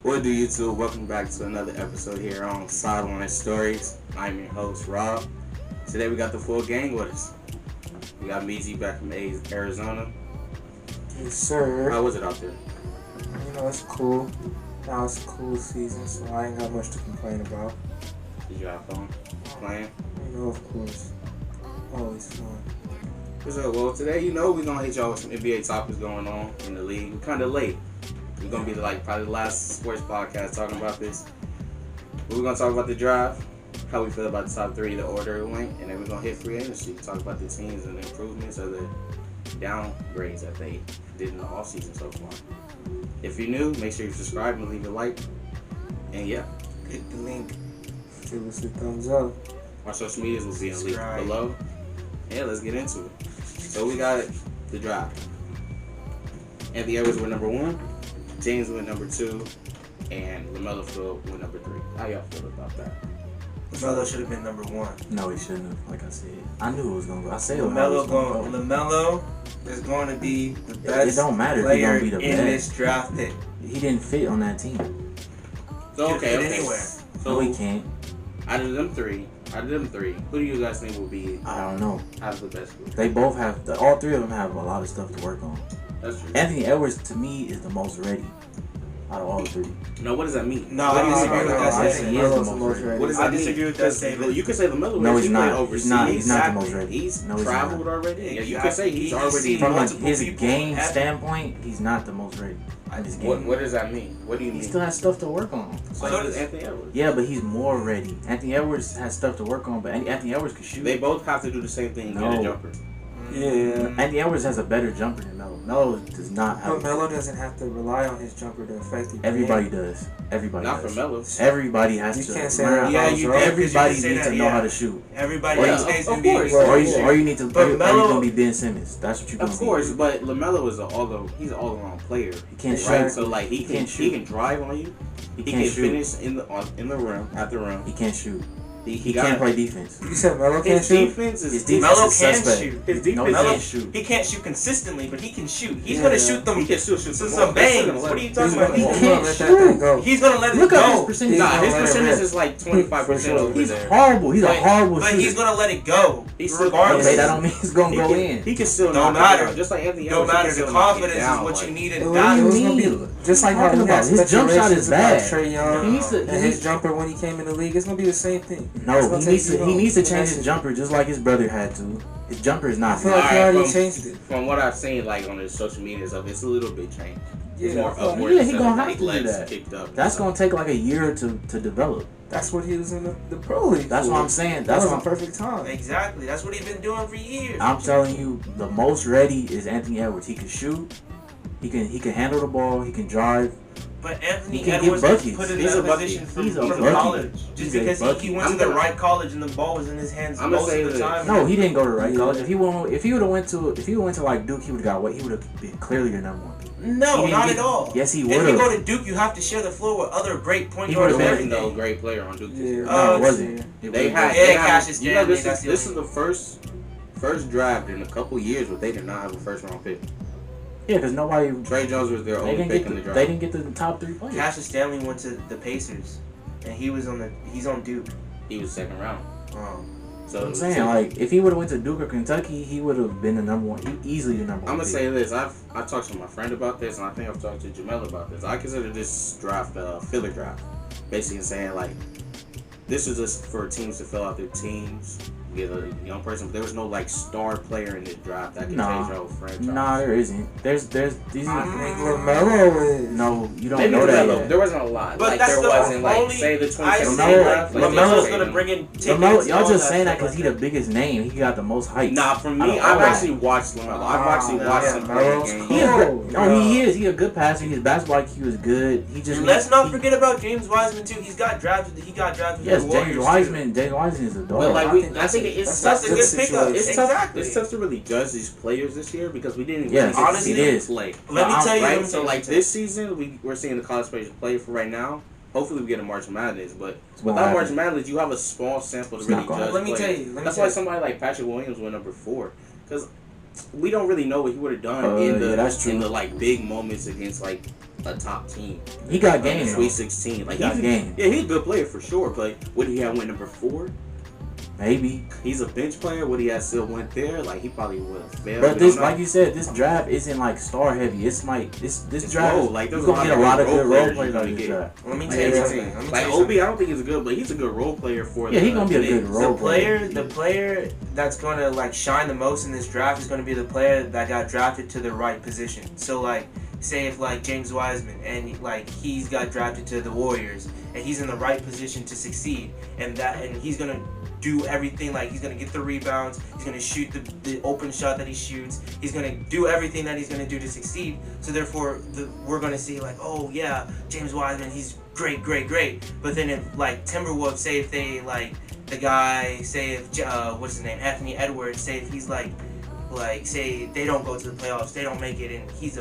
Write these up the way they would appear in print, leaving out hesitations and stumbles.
What do YouTube? Welcome back to another episode here on Sideline Stories. I'm your host, Rob. Today we got the full gang with us. We got Nnaji back from Arizona. Yes, sir. How was it out there? It's cool. Now it's a cool season, so I ain't got much to complain about. Did you have fun playing? Of course. Always fun. Well, today, we're going to hit y'all with some NBA topics going on in the league. We're kind of late. We're going to be probably the last sports podcast talking about this. But we're going to talk about the draft, how we feel about the top three, the order it went, and then we're going to hit free agency, talk about the teams and the improvements or the downgrades that they did in the offseason so far. If you're new, make sure you subscribe and leave a like. And yeah, click the link. Give us a thumbs up. Our social medias will be in the link below. Yeah, let's get into it. So we got the draft. Anthony Edwards went number 1. James went number 2. And LaMelo went number 3. How y'all feel about that? LaMelo should have been number 1. No, he shouldn't have. Like I said, I knew it was gonna go. I said LaMelo is going to be the best it don't matter player if he gonna be the in best. this draft pick. He didn't fit on that team. So okay. Anywhere. So no, he can't. Out of them three, who do you guys think will be? I don't know. Have the best group? They both have. All three of them have a lot of stuff to work on. That's true. Anthony Edwards, to me, is the most ready out of all three. No, what does that mean? No, I disagree with that statement. He is the most ready. What does that I disagree with that statement. You can say LaMelo. No, he's not. Overseas. He's not the most ready. He's no, he's traveled not. already. Exactly. Yeah, you can say he's already. From his game standpoint, he's not the most ready. What does that mean? What do you mean? He still has stuff to work on. So does Anthony Edwards. Yeah, but he's more ready. Anthony Edwards has stuff to work on, but Anthony Edwards can shoot. They both have to do the same thing. Get a jumper. Yeah. Anthony Edwards has a better jumper than Melo. Melo does not have. But Melo doesn't have to rely on his jumper to affect the Everybody does. Everybody Not does. for Melo. Everybody has You to. can't say learn. that. Yeah, you Everybody needs needs to know how to shoot. Everybody Or else you- needs of to be. course. Or you need to. But Or you Melo- gonna be Ben Simmons. That's what you're gonna Of be. course, but LaMelo is he's an all-around player. He can't Right, shoot. so he can shoot. he can drive on you. He He can't can shoot. finish in the rim at the rim. He can't shoot. He He got can't it. play defense. You said Melo can't His shoot? defense is His defense Melo is can suspect. shoot. His No, defense he Melo- can't shoot. He can't shoot consistently, but he can shoot. He's Yeah. gonna shoot them. He can still shoot some bangs. What are you talking about? He He's can't gonna let that shoot. thing go. He's gonna let it Look at his go. percentage. Nah, his He's gonna let it percentage rip. is like 25% For sure. over He's there. horrible. He's a But- horrible But shooter. he's gonna let it go. He's still- Regardless. Okay, that don't mean he's gonna go in. He can still Don't knock it matter. down, just like Anthony No Edwards. matter. He can The still knock it confidence down, is what you like- need What in do you It mean? mean? Just like how Talking he about had his jump shot speculations is about bad. Trae Young He needs to- and his jumper when he came in the league, it's gonna be the same thing. It's No, gonna he take needs you to. He home. needs to change That's his it. jumper just like his brother had to. His jumper is I not. feel like he Alright, already from- changed it. From what I've seen, on his social media and stuff, it's a little bit changed. It's Yeah, more I feel like- upward. Yeah, he instead gonna of, have to do legs that. kicked up. That's gonna take like a year to develop. That's what he was in the pro league. That's for. what I'm saying. That That's was a what perfect time. Exactly. That's what he's been doing for years. I'm telling you. The most ready is Anthony Edwards. He can shoot. He can handle the ball. He can drive. But Anthony He can Edwards get was buckets. put in He's that a bucket. position from He's a bucket. college. Just He's a because bucket. he went to the right college and the ball was in his hands I'm most gonna say of the this. time. No, he didn't go to the right college. If he would have went to like Duke, he would have got what he would have been clearly your number one pick. No, He didn't not get- at all. Yes, he If would've. you go to Duke, you have to share the floor with other great point He guards would've and been- There was no everything. great player on Duke. Yeah. No, it Oh, wasn't. It They wasn't. had, Yeah, they Cassius had, Stanley, this that's is the this only- is the first draft in a couple years where they did not have a first round pick. Yeah, because nobody. Trey Jones was their They only didn't pick get in the the. draft. They didn't get the top 3 players. Cassius Stanley went to the Pacers, and he's on Duke. He was second round. So I'm saying, like, if he would have went to Duke or Kentucky, he would have been the number one, easily the number one. I'm gonna pick. say this. I talked to my friend about this, and I think I've talked to Jameal about this. I consider this draft a filler draft, basically saying this is just for teams to fill out their teams, get a young person. But there was no star player in this draft that can change your whole franchise. Nah, there isn't. There's these. I think LaMelo is. No, you don't Maybe know that LaMelo. yet. There wasn't a lot. But that's there the wasn't only. say the I 2017 say draft. LaMelo's gonna bring in tickets. Y'all all just that saying that stuff because he the biggest name. He got the most hype. Nah, for me, Out of I've all actually watched LaMelo. I've actually watched yeah, him play Melo's games. He a cold. good, no, he is. He a good passer. His basketball IQ is good. He just And let's not he- forget about James Wiseman too. He got drafted. Yes, to the James Warriors, Wiseman. James Wiseman is a dog. But I I think it's That's tough. a good situation. pickup. It's Exactly. tough to really judge these players this year because we didn't Yes, really honestly, see them it is. play. Let me tell you. Right? So this season, we're seeing the college players play for right now. Hopefully, we get a March Madness, but without March Madness, you have a small sample to It's really not gonna judge. Let me players. tell you. That's why somebody like Patrick Williams went number 4 because we don't really know what he would have done that's true. in the like big moments against like a top team. He got Like game. the Sweet 16. Like He got game. Yeah, he's a good player for sure. But would he have went number 4? Maybe. He's a bench player. Would he have still went there? Like he probably would have failed. But We this, don't know. like you said, this draft isn't like star heavy. It's like this It's draft. low. Like You're there's gonna get a lot of good role players you're out gonna of this get. draft. Let me Like, tell you every something. team. Let me Like tell you Obi, something. I don't think he's a good, but he's a good role player for. Yeah, he's gonna be a Knicks. good role player. The player that's going to like shine the most in this draft is going to be the player that got drafted to the right position. So like, say if like James Wiseman and like he's got drafted to the Warriors and he's in the right position to succeed, and he's going to do everything. Like he's going to get the rebounds, he's going to shoot the open shot that he shoots, he's going to do everything that he's going to do to succeed. So therefore we're going to see like, oh yeah, James Wiseman, he's great. But then if like Timberwolves, say if they like the guy, say if what's his name, Anthony Edwards, say if he's like say they don't go to the playoffs, they don't make it, and he's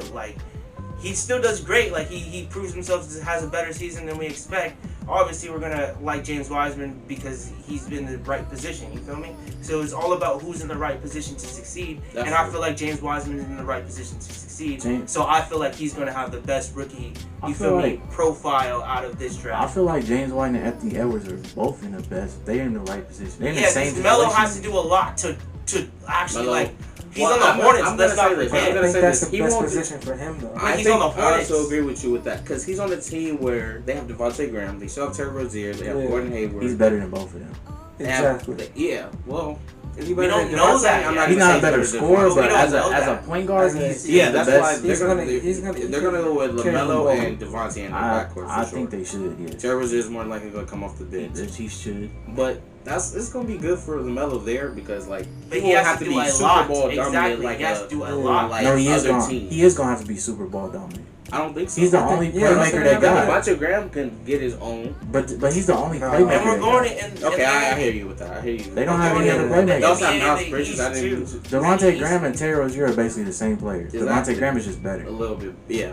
he still does great. Like he proves himself, has a better season than we expect. Obviously, we're gonna like James Wiseman because he's been in the right position. You feel me? So it's all about who's in the right position to succeed. That's and I true. feel like James Wiseman is in the right position to succeed. James- So I feel like he's gonna have the best rookie, I you feel feel me, like- profile out of this I draft. feel like James White and Anthony Edwards are both in the best. They're in the right position. They're in the Yeah, same because Melo position. has to do a lot to actually Melo. like. He's Well, on the I'm Hornets. gonna Let's say not this. I I'm forget. gonna think say that's this. the He best won't- position for him, though. I he's think on the I Hornets. also agree with you with that because he's on a team where they have Devontae Graham, they still have Terry Rozier, they have Yeah. Gordon Hayward. He's better than both of them. They have- Exactly. Yeah, well, is he We better don't than know Devontae? that I'm yet. not He's gonna not say a better he's scorer, than We but don't as know a that. point guard, As a- he's Yeah, the that's best. why He's they're gonna- gonna he's gonna- they're gonna go with carry the LaMelo ball. and Devontae in the backcourt for I sure. think they should. Yeah, Terry Rozier is more than likely gonna come off the bench, he should. but it's gonna be good for LaMelo there because like But he he won't has have to to do be a Super lot. Bowl dominant Exactly. like He has a- to do a Yeah. lot. like No, he is other going. teams. He is going to have to be Super Bowl dominant. I don't think so. He's the only Yeah, playmaker they got. Devontae Graham can get his own. But he's the only No. playmaker. And we're they going got. in. Okay, I hear you with that. I hear you. They don't have any other They playmakers. also have Yeah, Miles they Bridges. I used didn't to. Devontae Graham and Terry Rozier are basically the same player. Exactly. Devontae Graham is just better. a little bit. Yeah,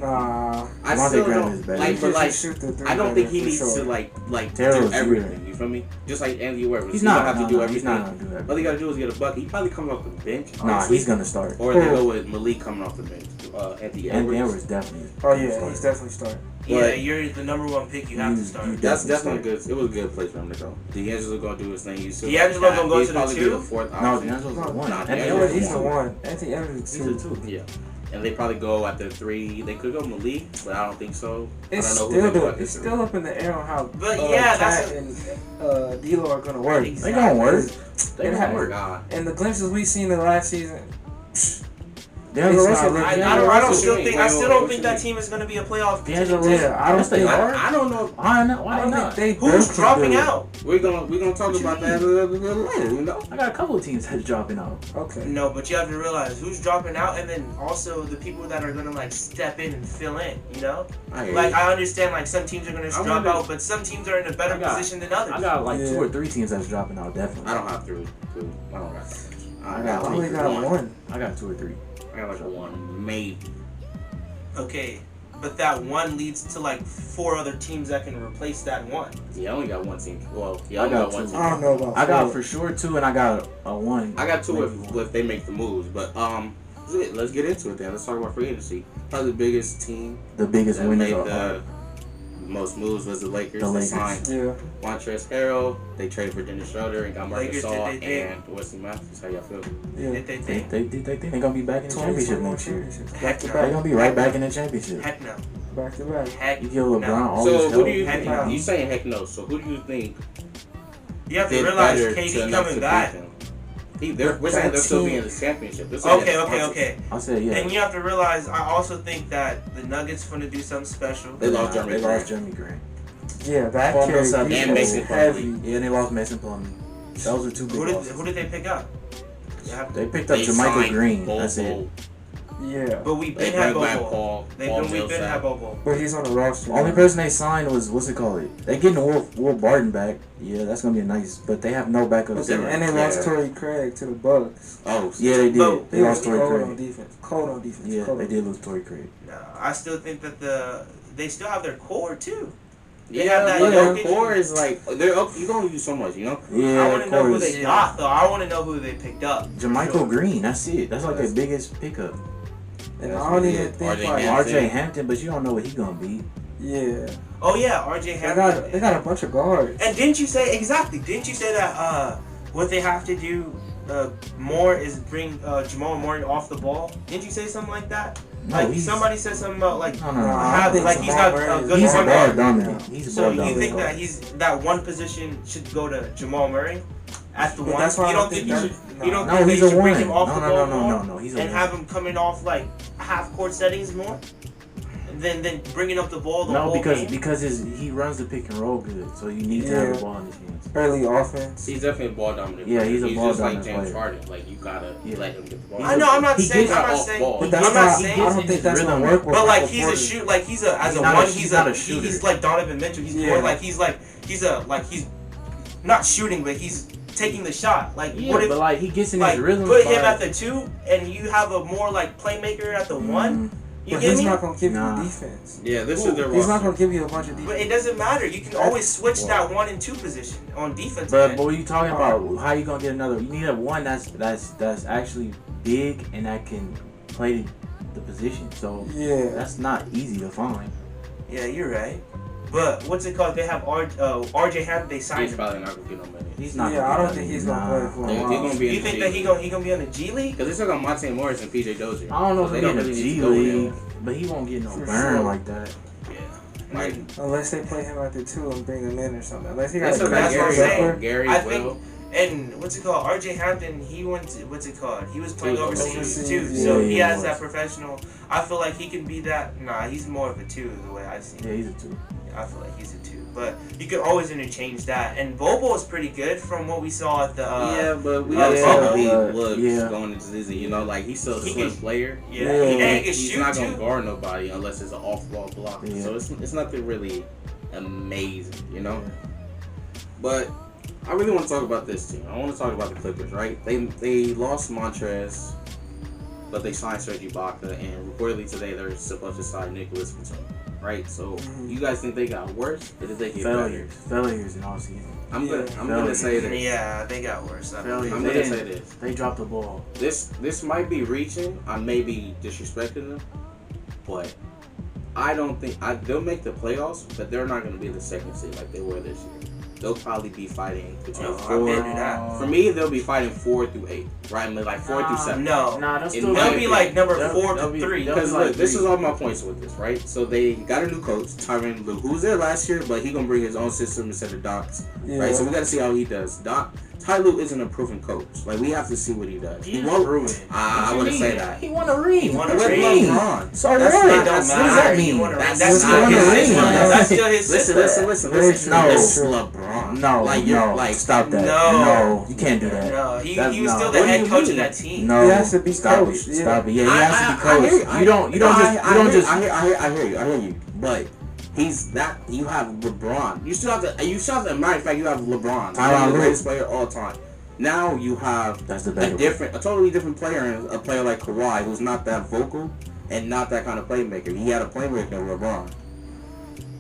Nah. I Devontae still Graham don't is better. like, He but just like. shoot the three I don't think he better, needs for to sure. like Terry do Rozier. everything. You feel me? Just like Anthony Edwards. He's He not. don't have to do He's everything. not going to do All he everything. gotta do is get a bucket. He probably comes off the bench. Nah, honestly. he's going to start. Or they go with Malik coming off the bench. Anthony Anthony Edwards. Edwards definitely. Oh yeah, starting. he's definitely starting. Yeah, But- you're the number one pick. You have to You- start. you That's definitely good. It was a good place for him to go. D'Angelo gonna do his thing. You still D'Angelo gonna go he'd to the probably be two? the fourth No, option. D'Angelo's the No, one. nah, Anthony D'Angelo- Edwards He's is the the one. Anthony Edwards He's is the two. two. Yeah. And they probably go at the 3. They could go Malik, but I don't think so. It's I don't know still who they go at the it's 3. still up in the air on how But yeah, Cat that's and D'Lo are gonna work. Exactly. They gonna work. They It gonna had- work. God. And the glimpses we seen in the last season, D'Angelo It's Russell. not I looking- don't What still you think mean? I still Wait, don't what think you that mean? team is gonna be a playoff D'Angelo contender. Russell. Yeah, I don't Yes, they think- are. I don't know. Why not? I Why don't not? think they Who's both dropping can do it. out? We're gonna talk What you about mean? that a little bit later. You know. I got a couple of teams that's dropping out. Okay. No, but you have to realize who's dropping out, and then also the people that are gonna like step in and fill in. You know, I hear like you. I understand like some teams are gonna I drop wonder- out, but some teams are in a better I got- position than others. I got like Yeah. 2 or 3 teams that's dropping out. Definitely. I don't have 3. I don't got that much. I I got got I only like got 1. one. I got 2 or 3. I got like a 1, maybe. Okay, but that one leads to like 4 other teams that can replace that one. Yeah, I only got 1 team. Well, yeah, I I only got got 1 two. team. I don't know about. I got four. for sure 2, and I got a 1. I got 2 maybe if one. they make the moves, but let's get into it then. Let's talk about free agency. Probably the biggest team The biggest that winners made are the most moves was the Lakers. The They Lakers. signed Yeah. Montrezl Harrell. They traded for Dennis Schroeder and got Marcus Lakers did Gasol they thing. and Wesley Matthews. How y'all feel? Yeah. Did they think? They think they're gonna be back in the championship 20 next year. championships. Heck Back to no. They're back. gonna be right back in the championship. Heck no. Back to back. Heck You give LeBron no. all So this who help. do you Heck think? no. You saying heck no? So who do you think You have to did realize better KD to enough to coming beat back. them? We're saying they'll still be in the championship. They're saying Okay, that's okay, possible. okay. I said yeah. And you have to realize, I also think that the Nuggets going to do something special. They lost Jeremy They Grant. lost Jeremy Grant. Yeah, that Paul carry Millsap defense and is Mason heavy. Plumlee. Yeah, and they lost Mason Plumlee. Those are 2 big losses. Who did they pick up? They picked up They Jermichael signed Green. Bobo. That's it. Yeah, But we've They been had bring back Bobo. Paul We've been Millsap. had Bobo. but he's on the roster. Only person they signed was what's it called? They getting Will Barton back. Yeah, that's gonna be a nice. But they have no backup. But then, center. and they lost Torrey Craig to the Bucks. Oh, Yeah, they did. But They He lost was Torrey cold on Craig. defense. Cold on defense. Yeah, cold they on did lose Torrey Craig. No, I still think that they still have their core too. They have that but their Jokic. core is like they're you can only do so much, you know. Yeah, I want to know who course. they got though. I want to know who they picked up. Jermichael Green, that's it. That's like their biggest pickup. And That's I don't what even it think is. like RJ Hampton, but you don't know what he gonna be. yeah. Oh yeah, RJ They Hampton. got a bunch of guards. And didn't you say that what they have to do more is bring Jamal Murray off the ball? Didn't you say something like that? No, Like he's- somebody said something about like No, no, No, no. I have, think like he's Jamal got Murray a is- good He's a point ball guard. dominant. He's a So ball you dominant. think that guard. he's that one position should go to Jamal Murray at the But one? that's why You I don't don't think think you that- should? You don't No, think he's they a should bring one. him off No, the no, ball no, more no, no. He's a and one. have him coming off like half court settings more? Than bringing up the ball the No, whole because game? he runs the pick and roll good, so you need to have Yeah. the ball in his hands. Early offense. He's definitely a ball dominant. Yeah, player. he's a ball just like dominant James player. Harden. Like you gotta Yeah. let him get the ball. He's I know. I'm not he saying. gets I'm not off saying. ball. But that's I'm not not. saying. I don't think that's rhythm. gonna work. With But like Michael he's a Porter. shoot. Like he's a He's as a not a- one. he's He's not a a shooter. he's like Donovan Mitchell. He's Yeah. more like he's not shooting, but he's taking the shot. Like Yeah, what if but like he gets in like his rhythm. put him by- at the 2 and you have a more like playmaker at the 1? You But get he's me? not gonna give Nah. you defense. Yeah, this Ooh, is their He's not roster. gonna give you a bunch of But defense. it doesn't matter. You can always switch Well. that 1 and 2 position on defense. But man. what are you talking about? How you gonna get another? You need a one that's actually big and that can play the position. So Yeah. that's not easy to find. Yeah, you're right. But what's it called? They have RJ Hampton. They signed He's him. probably not gonna get no money. He's not. Yeah, gonna I get don't that think many. he's gonna play for a He's while. gonna be in You the think G that League. he gonna be on the G League? Because they still got Monte Morris and PJ Dozier. I don't know So if they he'll don't be in really the need G to go with League, him. but he won't get no For burn sure. like that. Yeah. Like, Unless they play him at the 2 and bring him in or something. Unless he got that's a what that's great what I'm Gary, saying. Gary I Will. think, and what's it called? RJ Hampton. He went to what's it called? He was playing He was overseas overseas, too, yeah, so he he has was. that professional. I feel like he can be that. Nah, he's more of a 2 the way I see Yeah, it. he's a two. I feel like he's a 2, but you could always interchange that. And Bobo is pretty good from what we saw at the. Yeah, but we yeah, gotta see but- how he yeah. looks going into this season. You know, like he's still a He slim can- player. Yeah, Yeah. and he can He's shoot not gonna too. guard nobody unless it's an off-ball block. Yeah. So it's nothing really amazing, you know. But I really want to talk about this team. I want to talk about the Clippers, right? They lost Montrez, but they signed Serge Ibaka, and reportedly today they're supposed to sign Nicholas Batum, right? So you guys think they got worse, or did they get better? Failures in all season. I'm gonna Failures. say this. Yeah, they got worse. I mean, Failures. I'm They gonna say didn't- this. They dropped the ball. This might be reaching. I may be disrespecting them, but I don't think they'll make the playoffs, but they're not going to be the second seed like they were this year. They'll probably be fighting between Oh, four. I've been to that. For me, they'll be fighting 4 through 8, right? I mean, like 4 through 7. No, Nah, they'll In still my they'll be like number They'll- 4 they'll to be- 3. they'll Because be like look, this three. is all my points with this, right? So they got a new coach, Tyronn Lue, who was there last year, but he gonna bring his own system instead of Doc's, Yeah. right? So we gotta see how he does. Ty Lue isn't a proven coach. Like we have to see what he does. He's won't. proven. I wouldn't say that. He won a ring. He won a With ring. LeBron. So That's what? not- It don't that's matter. What does that He mean? won a ring. That's That's not not his his ring. system. That's still his Listen, system. listen. No. It's LeBron. No, like you're no, like stop that. No. You can't do that. No, he That's- was no. still the What do head you coach of mean? that team. No, He has to be stop coached, it. yeah. Stop it. Yeah, he has to be I coached. hear you. You don't just I hear you. But he's that. You have LeBron. You still have the. Matter of fact, you have LeBron. Tyronn the Lue. greatest player of all time. Now you have That's the better a totally different player, a player like Kawhi, who's not that vocal and not that kind of playmaker. He had a playmaker in LeBron.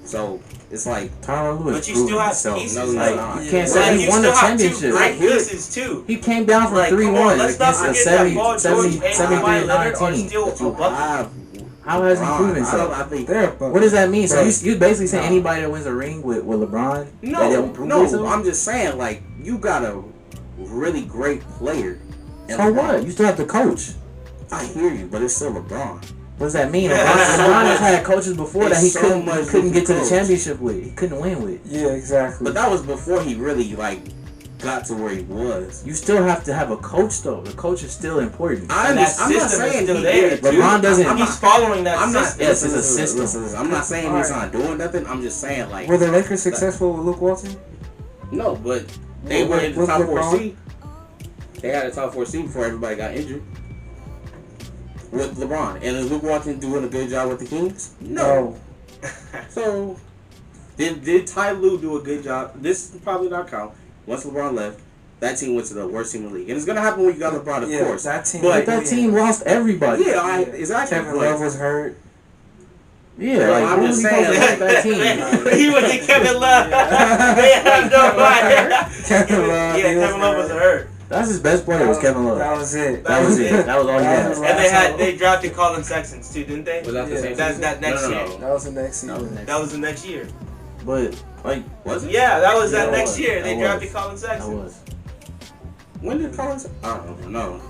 So it's like Tyronn Lue But is you still proving have himself. pieces. No, he's Like, not. you can't Like, say he you won the still have two championship. great Here- pieces too. He came down from Like, come 3-1 on, let's not against a forget 70, that Paul George 70, and Kawhi 73 Leonard are 19. still But you a bucket. have How has he LeBron. proven himself? I think They're a bucket. What does that mean? So Bro. you basically saying No. anybody that wins a ring with LeBron? that no. they'll prove themselves? I'm just saying like you got a really great player. in So LeBron. what? You still have to coach. I hear you, but it's still LeBron. What does that mean? Yeah. LeBron has had coaches before that he It's so couldn't much get to the coach. championship with. He couldn't win with. Yeah, exactly. But that was before he really like got to where he was. You still have to have a coach though. The coach is still important. And that I'm not system is saying still he there, did. too. LeBron doesn't. He's following that I'm not. system. Yes, it's a listen, system. listen, I'm not saying he's not doing nothing. I'm just saying like Were the Lakers successful with Luke Walton? no, but they were in the With top 4 LeBron? seed. They had a top 4 seed before everybody got injured. With LeBron. And is Luke Walton doing a good job with the Kings? No. So, did Ty Lue do a good job? This probably not count. Once LeBron left, that team went to the worst team in the league. And it's going to happen when you got LeBron, of Yeah, course. that team. But That team lost everybody. yeah, exactly. Kevin but- Love was hurt. Yeah, like I'm just who's he supposed to saying, make that team? He went to Kevin Love. They have no idea. Kevin Love. Kevin Love was hurt. That's his best player was Kevin Love. That was it. That was it. That was all he That had. was And they drafted Colin Sexton too, didn't they? Was that the same That season? next No. year. That was the next season. That was the next year. But like, Was it? Yeah, that was Yeah, that it next was. year. They That drafted was. Colin that Sexton. was. When did Collins? I don't know.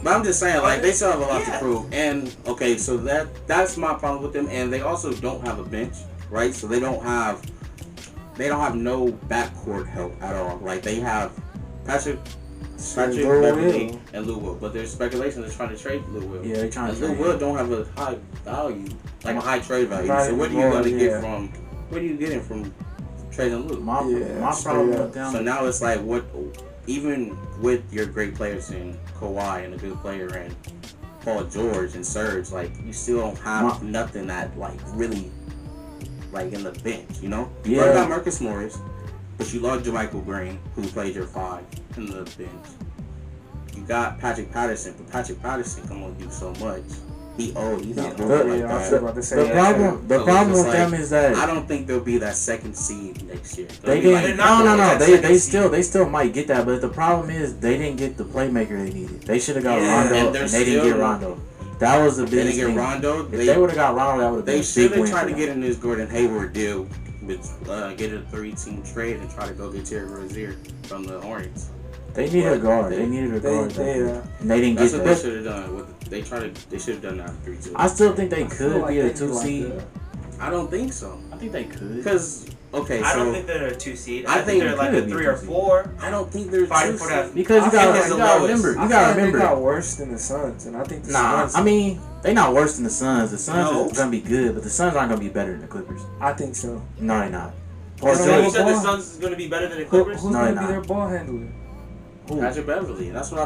But I'm just saying, like, they still have a lot to prove. And okay, so that's my problem with them. And they also don't have a bench, right? So they don't have no backcourt help at all. Like they have Patrick Beverly and Lou Will, but there's speculation they're trying to trade Lou Will. Yeah, they trying And to Lou trade Will him. don't have a high value, like a high trade value. Right, So what are you gonna yeah. get from? What are you getting from trading Lou? My Yeah, problem straight with them. So now it's like, what? Even with your great players in Kawhi and a good player in Paul George and Serge, like you still don't have nothing that like really like in the bench, you know? You Yeah. got Marcus Morris, but you lost Jermichael Green, who played your 5 in the bench. You got Patrick Patterson, but Patrick Patterson can only do so much. He old, he's not moving like I was that. about to say The that. problem So it's with like, them is that I don't think they'll be that second seed next year. they They'll be didn't. not No. gonna get that They second still might get that, but the problem is they didn't get the playmaker they needed. They should have got Yeah, Rondo, and and, they're they didn't get still- Rondo. That was the They biggest didn't thing. get Rondo. If they would have got Rondo, that would have been They a should big win have tried for to them. get in this Gordon Hayward deal, with get a 3-team trade and try to go get Terry Rozier from the Hornets. They needed a guard. They- They needed a guard. They, And they didn't That's get what they that. should have done. They should have done that 3-2. I still think they I feel could like be a they do 2 like seed. that. I don't think so. I think they could. Because okay, I so don't think they're a 2 seed. I I think think they're it like a could be 3 or 2 seed. 4. I don't think they're Fighting two for that. seed. Because I you think got that's to the lowest. remember. I You feel got like to they got remember. worse than the Suns, and I think the Nah, Suns. I mean they not worse than the Suns. The Suns No. is gonna be good, but the Suns aren't gonna be better than the Clippers. I think so. No, they're not. Paul So George- you said the ball- Suns is going to be better than the Who, Clippers? who's No, gonna they're be not. their ball handler? Who? Patrick Beverly. That's my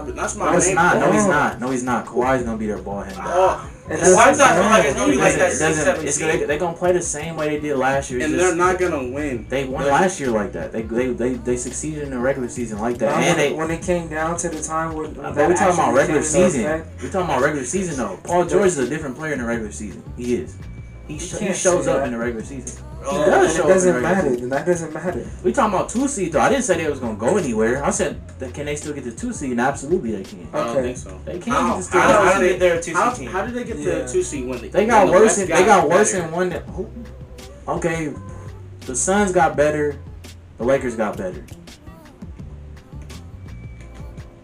No, it's main not. No, point. he's not. No, he's not. Kawhi's gonna be their ball handler. Oh, And why that's- does I feel like it's going to be like that It 6, doesn't- 7 it's seed? they're gonna play the same way they did last year. It's And just- they're not gonna win. They won They're- last year like that. They succeeded in the regular season like that. When And they. when it came down to the time when But that we talking about actually regular came into season. effect, We talking about regular season though. Paul George is a different player in the regular season. He is. He can't shows say up that. in the regular season. Oh, He does and show it up in the doesn't regular matter. season. Then that doesn't matter. We talking about 2 seed though. I didn't say they was gonna go anywhere. I said that can they still get the 2 seed? And absolutely they can. I don't Okay. think so. They can How- get the still. I how- don't how think they- they're a 2 How, seed team. how did they get Yeah. the 2 seed when They got when the worse. West They got better? worse in one. Okay, the Suns got better. The Lakers got better.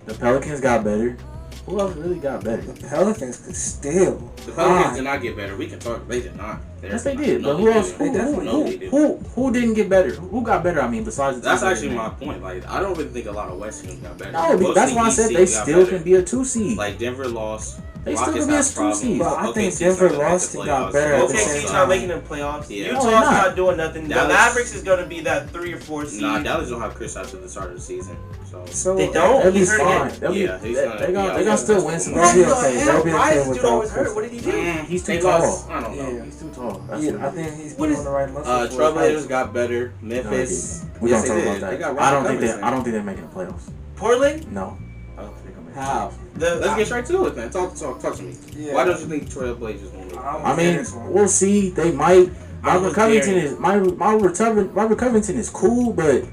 The Pelicans got better. Who else really got better? The Pelicans could still. The Pelicans did not get better. We can talk. They did not. Yes, they did. No, But who else? didn't. They definitely No, they didn't. Who didn't get better? Who got better? I mean, besides the That's teams actually that my made. point. Like, I don't really think a lot of West teams got better. No, but Mostly that's why I East said teams they got still better. can be a 2 seed. Like Denver lost. They still Rockets can be a have 2 problems. seed. But I think OKC's Denver not gonna make lost the and got playoffs. better at the OKC's same not time. making the playoffs. Yeah. Utah's No, they're not. not doing nothing. The Dallas- Mavericks is going to be that 3 or 4 seed. Nah, Dallas don't have Chris after the start of the season. So So They don't? They'll be He's hurt fine. again. They'll be. Yeah, he's gonna- They're yeah, gonna still win some. They'll be What the okay. hell? They'll be Why okay is this dude without always hurt? Chris. What did he do? He's too they tall. lost. I don't know. Yeah. He's too tall. That's Yeah, what I it is. think he's What put is- on the right muscle. for his Trailblazers height. got better. No, they Memphis. didn't. We Yes, gonna they talk did. about They that. got I don't Robert think they. Covington. I don't think they're making the playoffs. Portland? No. I don't think they're making the How? The, Let's get straight to it, man. Talk to me. Yeah. Why don't you think Trailblazers won't make I'm- it? I mean, this one. we'll see. They might. I'm Robert with Covington Gary. is Robert Covington is cool, but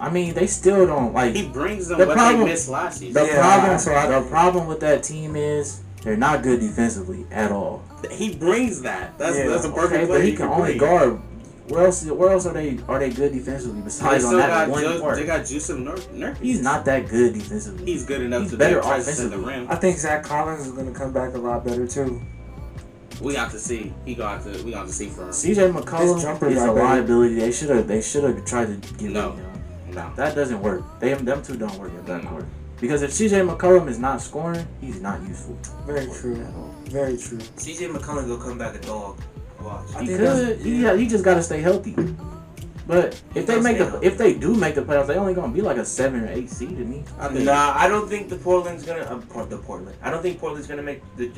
I mean, they still don't like. He brings them The what problem- they missed last season. The Yeah, problem with that team is they're not good defensively at all. He brings that. That's Yeah. that's a perfect Okay, play but he can only bring. guard. Where else are they good defensively They besides on still that got one part? they got Jusuf Nurkic. He's not that good defensively. He's good enough He's to better be presence in the offensively. rim. I think Zach Collins is going to come back a lot better too. We got to see. We got to see for him. CJ His McCollum jumper is got a better. liability. They should have tried to get No. rid of him. No. That doesn't work. Them two don't work at that court. Because if CJ McCollum is not scoring, he's not useful. Very true. Very true. CJ McCollum will come back a dog. Watch. I He think could. that's- He just got to stay healthy. But if they do make the playoffs, they only gonna be like a 7 or 8 seed to me. I don't think Portland's gonna I don't think Portland's gonna make the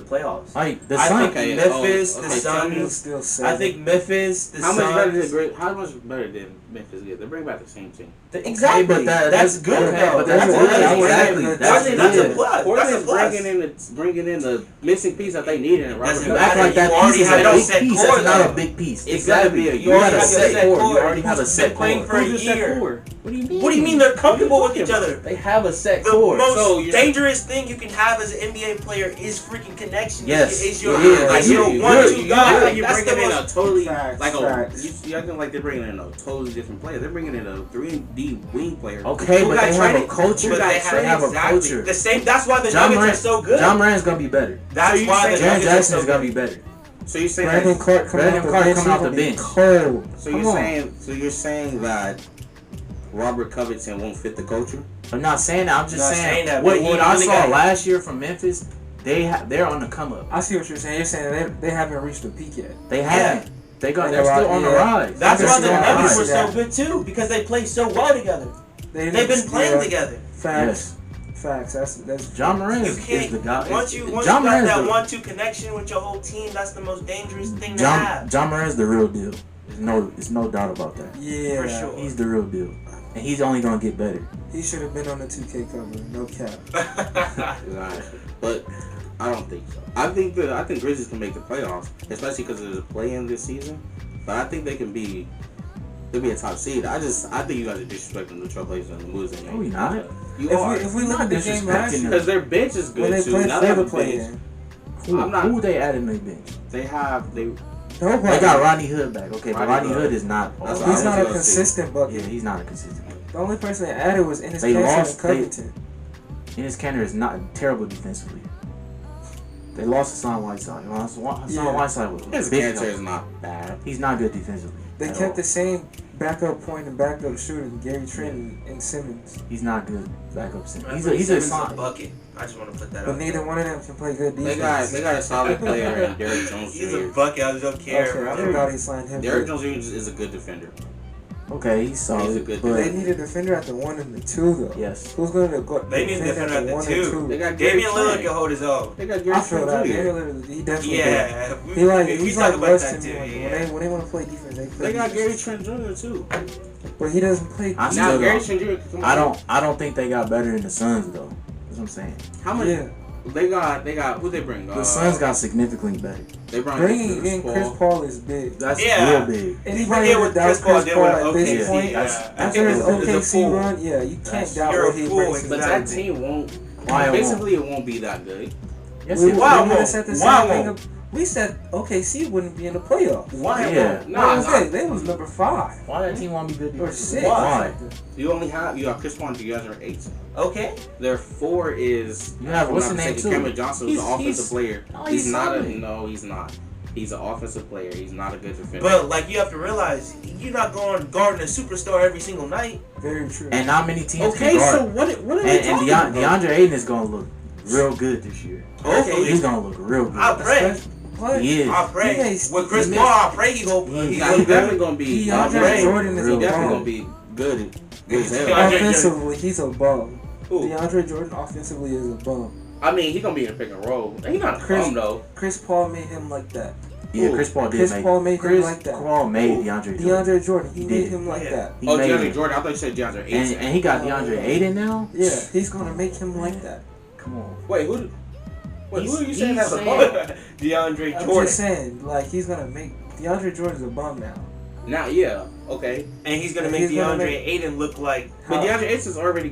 playoffs. Like the I Suns. think Memphis, the Suns Suns. still I seven. think Memphis, the How Suns. much better did Memphis get? They bring back the same team. Exactly, but that's good. okay, though. but that's good. Exactly. That's a plus. Portland's That's a plus. bringing in the missing piece that they needed. And Doesn't You Robert act matter. like that You already piece is have a a big set piece. core, That's not though. a big piece. It's gotta be a. You already have a set core. You already have a set Been playing core. for a Who's the set year. core? What do you mean? What do you mean they're comfortable with each other? They have a set The core. most So you're- dangerous thing you can have as an NBA player is freaking connection. Yes. It's your Yeah, like you- your you- 1-2 you guy. act like you're That's the bringing in most. a totally Facts, like facts. you acting like they're bringing in a totally different player. They're bringing in a 3D wing player. Okay, Who but got they have a traded? culture. But They have a exactly culture. the same. That's why the John Nuggets are Moran, so good. John Moran's gonna be better. That's So you why saying the Jaren Nuggets are Jackson so is gonna good. be better. So you're saying Brandon Clark coming Brandon off the Clark bench. coming off he the gonna be bench. Cold. so Come you're on. saying that Robert Covington won't fit the culture? I'm not saying that. I'm just Not saying, saying that, what but you I really saw got- last year from Memphis, they're on the come up. I see what you're saying. You're saying they haven't reached the peak yet. They haven't. They're Like still on the yeah. rise. That's They're why the still on the Nuggets rise. were so Yeah. good too, because they play so well together. They've been playing together. Facts. Facts. That's John Moran You is can't. the guy. Once you John got Moran's that the- 1-2 connection with your whole team, that's the most dangerous thing to have. John Moran's the real deal. There's no doubt about that. yeah. For sure. He's the real deal, and he's only gonna get better. He should have been on the 2K cover. No cap. But I don't think so. I think Grizzlies can make the playoffs, especially because of the play-in this season. But I think they'll be a top seed. I think you guys are disrespecting the Trailblazers and the Moves. No, we not. You If are. we look Not at the game last disrespecting year, them. Because their bench is when they good too. played Now they for have the a play bench. in, Who they added in their bench? They nobody. They got Rodney Hood back. Okay, but Rodney Rodney Hood. Hood is not. That's all what He's I not was a gonna consistent bucket. Yeah, he's not a consistent player. The only person they added was Ennis They Cantor and lost- Covington. Enes Kanter is not terrible defensively. They lost Hassan Whiteside. Hassan Yeah. Whiteside was His big cancer help. is not bad. He's not good defensively. They at kept all. the same backup point and backup shooting, Gary Trent and Simmons. He's not good backup center. He's Simmons a is sign. bucket. I just want to put that But up. neither one of them can play good They defense. got a solid player in Derrick Jones He's a Jr. bucket. I just don't care. Okay, I bro. forgot he signed him. Derrick Jones Jr. is a good defender. Okay, he's He's a solid. good But they But need a defender at the 1 and the 2 though. yes, Who's going to go? They need a defender at the 1 2. and They got Gary Damian Lillard Trent. can hold his own. They got I Gary feel Trent that. Jr. Damian Lillard, he definitely. Yeah, He's talk like about Russ that to too. me. Yeah. When they want to play defense, they play. They got Gary defense. Trent Jr. too. But he doesn't play. I defense. Now still Gary don't. Trent Jr. can come on. I don't think they got better than the Suns though. That's what I'm saying. How much? Yeah, They got who they bring? The Suns got significantly better. They brought bringing in Chris Paul is big. That's Yeah. real big. Anybody Yeah, ever what doubt Chris Paul Chris did Paul with at this OKC, point? yeah. After his It's a OKC fool. run, yeah, you can't doubt you're what a he fool, brings to But the that table. team won't. Why it Basically, it won't be that good. Yes, We it Why would won't? have said the Why same thing. won't? We said OKC wouldn't be in the playoffs. Why? Yeah. Won't? What was Nah, they? They was number 5 Why that team won't be good? or defensively? 6. Why? you got Chris Paul and you guys are 8. Okay. Their 4 is You have- if I'm what's not the name mistaken, too? Cameron Johnson was an He's- offensive player. No, He's not solid. he's not. He's an offensive player. He's not a good defender. But like you have to realize, you're not going guarding a superstar every single night. Very true. And not many teams okay, can guard. so what are we and talking and about? DeAndre Ayton is gonna look real good this year. Hopefully. He's gonna look real good. I pray. What? He is. I pray. He may- With Chris he Paul, may- I pray he go. Yeah, He He's go definitely good. gonna be. DeAndre Jordan is He a definitely bum. gonna be good. Good as hell. DeAndre Offensively, he's a bum. Who? DeAndre Jordan offensively is a bum. I mean, he's gonna be in a pick and roll. He's not a Chris- bum though. Chris Paul made him like that. Yeah, Who? Chris Paul did Chris make. Paul made him Chris like that. Paul made Who? DeAndre Jordan. DeAndre Jordan, he He made did. him like Yeah. that. He Oh, made DeAndre him. Jordan. I thought you said DeAndre Ayton. And he got DeAndre Ayton now. Yeah, he's gonna make him like that. Come on. Wait, who? Wait, who are you He's saying that's a saying- bum? DeAndre I'm Jordan. just saying, like he's gonna make DeAndre Jordan's a bum now. Now, yeah, okay. And he's gonna And make he's gonna DeAndre make- Ayton look like But How- DeAndre Ayton was already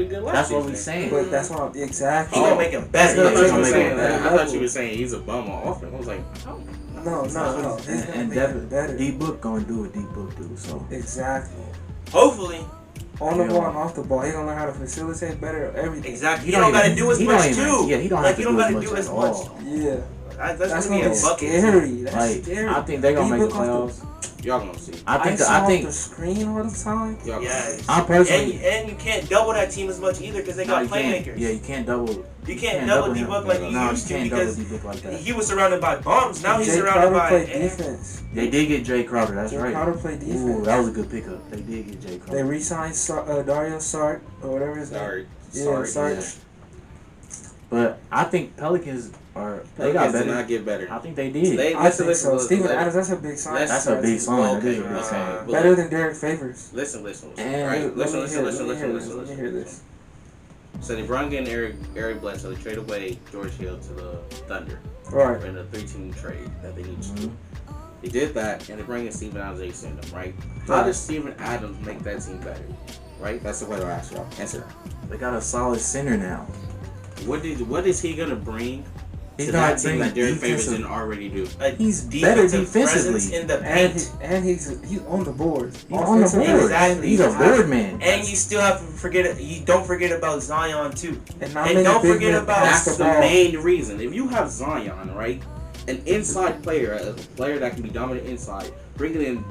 good last That's what season. we saying. But that's what he exactly. gonna make him That's better. what Yeah, you he's were gonna saying. make it I better. thought you were saying he's a bum on offense. I was like, oh. No. He's gonna And make it better. D Book gonna do what D Book do. So Exactly. Hopefully. On the Yeah. ball and off the ball, he gonna learn how to facilitate better. Everything. Exactly. He You don't don't gotta even- do as he much don't even- too. yeah, he don't like have to you don't do as gotta much do at as much. all. Yeah. That's That's gonna be gonna a be bucket. scary. That's Like scary. I think they're gonna make the D-Book off playoffs. Y'all gonna see. I I think the screen all the time. Y'all gonna see. Yes. I personally. And you can't double that team as much either because they got you can't. playmakers. Yeah, you can't double. You can't double him. D-Book like you No, used you to can't double because D-Book like that. he was surrounded by bums. Now he's Jay surrounded Crowder by. played defense. They did get Jay Crowder. That's Jay right. Crowder played defense. Ooh, that was a good pickup. They did get Jay Crowder. They re-signed Dario Saric or whatever his name. Sorry. Yeah, Sorry. Saric. But I think Pelicans are. They Pelicans got did better. not get better. I think they did. I think so. Steven Adams, that's a big sign. That's a big sign. That is a big sign. Better than Derek Favors. Listen. And Right? Let me Listen. hear this. So they brought in Eric Bledsoe. They trade away George Hill to the Thunder. Right. In a 3-team trade that they need to Mhm. do. They did that, and they bring in Steven Adams. They send them, right? How does Steven Adams make that team better? Right? That's the way to ask y'all. Answer. They got a solid center now. What is he gonna bring He's to gonna that team bring that Derek Favors defensive- didn't already do? He's better Defensive presence defensively. in the And paint. he's on the board. He's on the board. Exactly. He's a board man. And you still have to forget. You don't forget about Zion too. And not And many don't big forget men about- pass That's the the ball. main reason. If you have Zion, right, an inside player, a player that can be dominant inside, bringing in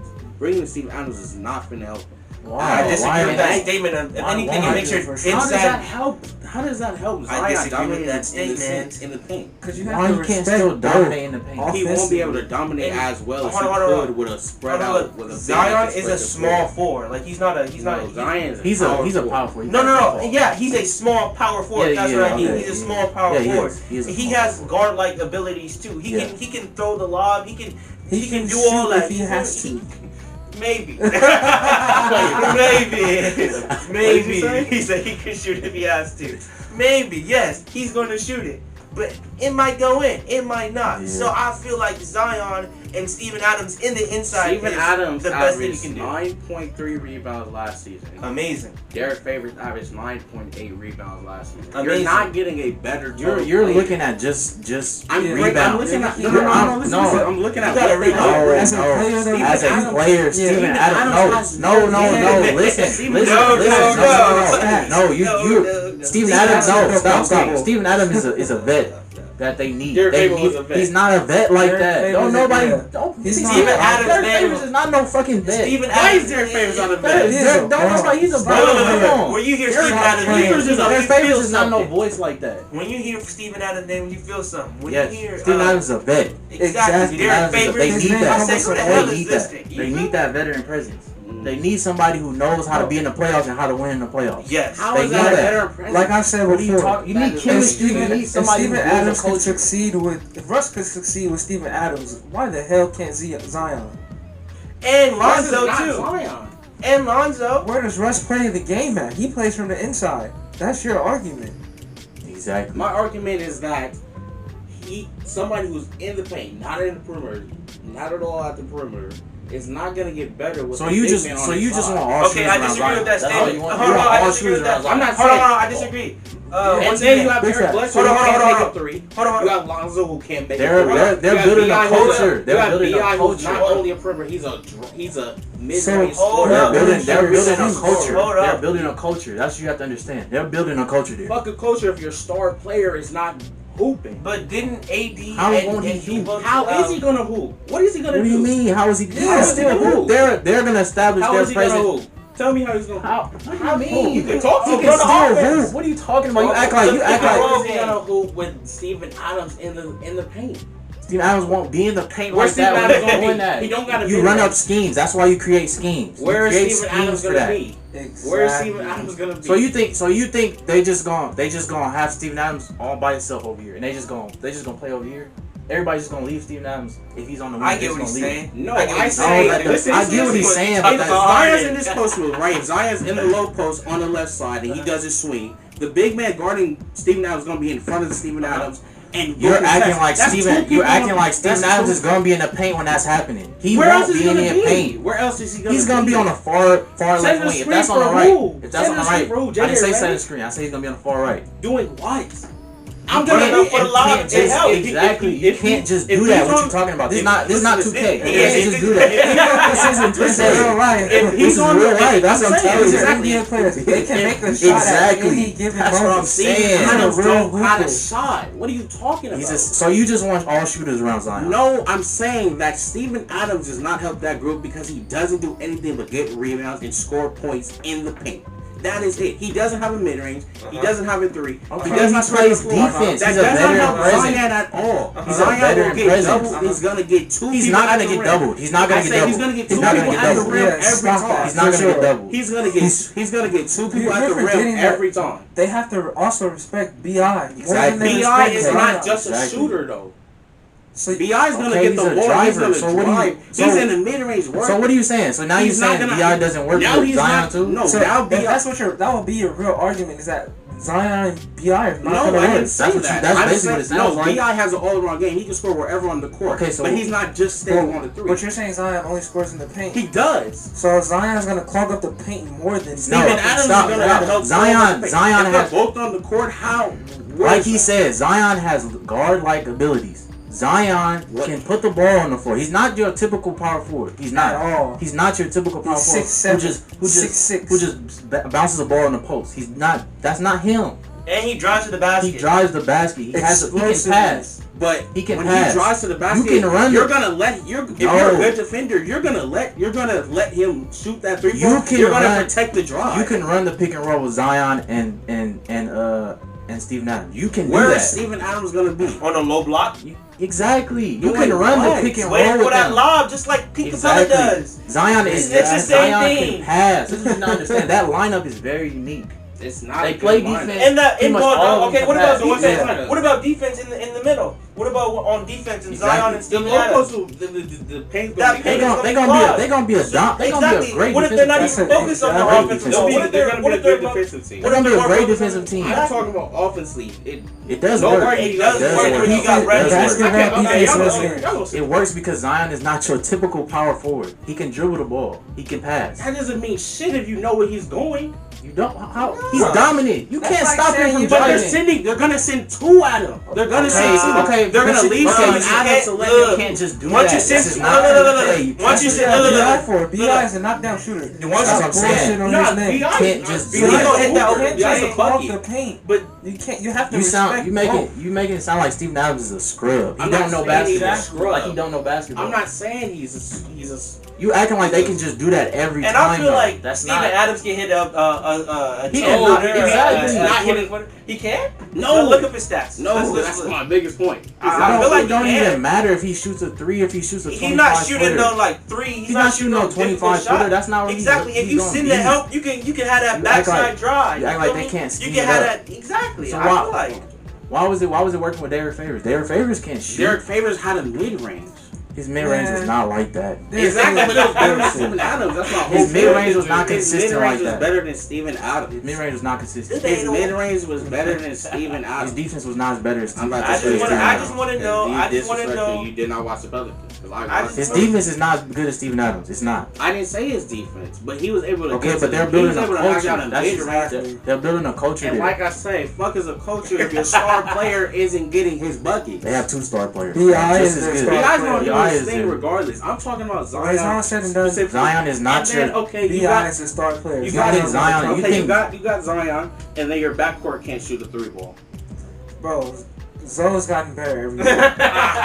Steven Adams is not going to help him. I disagree with that statement. If why- anything, why- it makes your for sure. How does that inside. help? How does that help I Zion disagree with dominating that in the statement. in the paint? Because you have Why to you can't respect still both. dominate in the paint? All- He won't be able to Offensively. dominate And- as well as hold on, he hold on. could with a spread Hold on, out with a big Zion that can is spread a the small floor. forward. Like he's not a. He's not. No, Zion is He's a power forward. No. Yeah, he's a small power forward. Yeah, That's yeah, what I mean. okay, He's a yeah. small power Yeah, he forward. is. He is a He small has forward. guard-like abilities too. He Yeah. can throw the lob. He can do shoot all that. if he has to. Maybe. What'd Maybe. you say? He said he can shoot if he has to. Maybe. Yes, he's going to shoot it. But it might go in. It might not. Yeah. So I feel like Zion and Steven Adams in the inside Steven is Adams the best thing you averaged can do. 9.3 rebounds last season. Amazing. Derek Favors averaged 9.8 rebounds last season. Amazing. You're not getting a better. You're player. looking at just I'm rebound. looking at No, listen, no. I'm looking at You gotta what they rebound. do. As a player, though, As a Adams- player, yeah, Steven Steven Adams. Adams No. has- Listen. No. Steven Steven Adams. No, Adams- stop. no. Steven Adams is a vet that they need. Derek They Favors need- was a vet. He's not a vet like Derek that. Favors Don't is- nobody. yeah. Don't. He's Steven not- Adams' Derek Favors name- is not no fucking vet. Steven Why Adams. is Derek Favors not a He vet? is a Don't bum. nobody. He's a No. bum. Come on. When you hear You're Steven not Adams' playing. name, you Derek feel Favors is not no something. voice like that. When you hear Steven Adams' name, you feel something. When Yes, you hear Steven Adams is a vet. exactly Exactly. Derek Adams is a- Favors, they His need name that. I say, comes who the from hell They is need this that. thing? They need that veteran presence. They need somebody who knows how to be in the playoffs and how to win in the playoffs. Yes. How They is need that a that. better presence? Like I said What are you before, talking? You need If chemistry. You Steven, need if somebody who Steven builds a Adams could culture. succeed with, if Russ could succeed with Steven Adams, why the hell can't Zion? And Russ is Lonzo not too. Zion. And Lonzo. Where does Russ play the game at? He plays from the inside. That's your argument. Exactly. My argument is that somebody who's in the paint, not in the perimeter, not at all at the perimeter, is not gonna get better with. So the you big just man on so his you just side. want all Okay, shooters I around disagree Zion. with that That's all statement. you want. Hold You on, want I all disagree with shooters that. around Zion. I'm not Hold saying. on, I disagree. And Once then you again, have Big Eric fact. Bledsoe Hold who on, can't hold make on. a three. Hold on. You got Lonzo who can't make a They're three. building You a got culture. You They're got building a B.I. who's not culture. only a perimeter, he's a mid-range So, scorer. hold They're up. building a Hold culture. up. They're building a culture. That's what you have to understand. They're building a culture there. Fuck a culture if your star player is not hooping. But didn't AD How and, won't he and hoop? D-Book, How is he gonna hoop? What is he gonna What do? do you mean? How is he? Yeah, How is he still gonna hoop? hoop. They're gonna establish How their is he gonna presence. hoop? Tell me how he's gonna How? hoop. What do you mean? You can talk to He him. can Run the still offense. hoop. What are you talking about? You act like How is he gonna hoop with Steven Adams in the paint? Steven Adams won't be in the paint Where's like that Steven when Adams he's gonna doing be? that. He don't gotta You be run there. up schemes. That's why you create schemes. Where you is create Steven schemes Adams for gonna that. be? Exactly. Where is Steven Adams gonna be? So you think they just gonna have Steven Adams all by himself over here, and they just gonna play over here? Everybody's just gonna leave Steven Adams if he's on the wing. I they're get what just he's gonna leave. saying. No, I get what I he's say. saying. Listen, I get what he's saying, but If that's Zion's in this post move, right? If Zion's in the low post on the left side and he does his swing, the big man guarding Steven Adams is gonna be in front of Steven Adams. And You're go acting contest. like That's two Steven. people You're on acting the- like Steven that's Adams two- is gonna be in the paint when that's happening. He Where else won't is he be in gonna the be? paint. Where else is he gonna be? He's gonna be on the far Set left the wing. If screen that's on for the right, who? if that's Set on the the screen right, for who? I didn't say J.J. set the Redick? screen. I said he's gonna be on the far right. Doing what? I'm Put gonna it up for the lob and it helps. Exactly. You can't just do that. What you talking about? This is not 2K. You can't just do that. This is real life. This is real life. That's what I'm telling you. Exactly. NBA players, they can make a shot at any given That's moment. what I'm saying. Adams Real don't got a hooper. shot. What are you talking about? So you just want all shooters around Zion? No, I'm saying that Steven Adams does not help that group because he doesn't do anything but get rebounds and score points in the paint. That is it. He doesn't have a mid-range. He doesn't have a three. Okay. He does not He plays score the floor. defense. That He's a does not veteran help presence. Zion at all. He's a Zion veteran will get presence. doubled. He's gonna get two. He's people not at gonna the get rim. doubled. He's not gonna I get said doubled. he's gonna get two He's not people gonna get at the doubled. rim Yeah, every stop time. that. He's not gonna get doubled. He's gonna get two people at the You're rim forgetting that every time. They have to also respect BI. Exactly. Bi is not just a Exactly. shooter though. So Bi is gonna Okay, get he's the a ball. driver. He's gonna So what do you- drive. so- He's in the mid-range work. So what are you saying? So now you're He's not saying gonna- Bi doesn't work now with he's Zion not- too? No, So now if Bi. that's what that will be your real argument is that Zion and BI are not No, gonna I work. didn't say That's what that. that's I'm basically what it saying, sounds no, like. Bi has an all-around game. He can score wherever on the court. Okay, so- but he's not just staying on the three. But you're saying Zion only scores in the paint. He does. So Zion's gonna clog up the paint more than Steven No, Adams stop, is gonna stop. help. Zion If has- they're both on the court. How? Like he said, Zion has guard-like abilities. Zion can put the ball on the floor. He's not your typical power forward. He's not. At all. He's not your typical power He's forward 6'7", who 6'6". just bounces the ball in the post. He's not. That's not him. And he drives to the basket. He drives the basket. He can pass. But He can when pass. he drives to the basket, You can run you're it. gonna let if you're No. a good defender, you're gonna let him shoot that three You ball. can You're gonna run- protect the drive. You can run the pick and roll with Zion and Steven Adams. You can do Where that. is Steven Adams gonna be? on a low block. Exactly. You Doing can run what? the pick and Waiting roll for with that them. lob, just like Pete Capella Exactly. does. Zion is It's the same Zion thing. can pass. This is what you not understand. That lineup is very unique. It's not. They a good play lineup. defense. And that Pretty in much all ball, of okay. them What can about pass. defense? Yeah. What about defense in the middle? What about on defense and Exactly. Zion and The Steven Adams? locals, the paint's That gonna be paint good. is They clogged. gonna be a Exactly. great What if they're not defensive even team. focused on the Exactly. offensive They're goal? gonna What if be they're a what if good they're defensive team. They're gonna be a more great focused defensive on- team. I'm talking about offensively. It does No work. work. It does does work work. when you got red. Basketball defense y'all was gonna- It works because Zion is not your typical power forward. He can dribble the ball. He can pass. That doesn't mean shit if you know where he's going. You don't. How? He's dominant. You That's can't like stop him saying from you- But they're driving. they're gonna send two at him. They're gonna send two. Okay. They're gonna leave Okay, Steven you Adams to let look, him. You can't just do Once that. you send- This is no, not no, no, no, no. okay. You Once you pass send- it. look, look, BI look. for BI is a knockdown shooter. Once That's what I'm Stop saying. bullshit on No, his name. BI Can't just BI do is that. a Don't hit that hooper. open BI is chest a and clog bucket. the paint. But You can't. You have to You respect making it sound like Steven Adams is a scrub. He I'm don't not know saying he's a basketball. scrub. Like he don't know basketball. I'm not saying he's a. You acting like they can just do that every And time. I feel though. like That's Steven not. Adams can hit a He 10 cannot- footer, exactly. a Not 20 hitting- footer. He can? No. Look up his stats. No, Let's that's look. my biggest point. I feel It like don't he can. even matter if he shoots a 3, if he shoots a 25 He's not shooting footer. no like three. He's not shooting no no 25 difficult footer. That's not what exactly. he's If you gonna send be. the help, you can have that You act backside like- drive. you act feel like they me? can't You speed can have up. that exactly. So I why- feel like Why was it working with Derek Favors? Derek Favors can't shoot. Derek Favors had a mid range. His mid range was not like that. Exactly, but it was better than Steven Adams. That's my whole His point. mid-range was not His consistent mid-range like was that. better than Steven Adams. His mid range was not consistent. This His ain't mid range was better than Steven His Adams. defense was not as better as I'm Steven. about to I say just wanna- Steven I Adams. just wanna And know- you I just wanna disrespectful, know- You did not watch the Pelicans. 'Cause I I watched His the defense is not as good as Steven Adams. It's not. I didn't say his defense, but he was able to. Okay, get to but they're the- building he a was able to knock culture. down a That's mid-range. they're building a culture And there. like I say, fuck is a culture if your star player isn't getting his bucket. They have 2-star players. B.I. Just is as their good. star You guys gonna do B.I. his is thing there. regardless. I'm talking about Zion. It's all said and done. specifically. Zion is not And then, your. okay, you BI got is a star player. you got got Zion. You Okay, think- you got Zion, and then your backcourt can't shoot a three ball. Bro, Zoe's gotten better every year.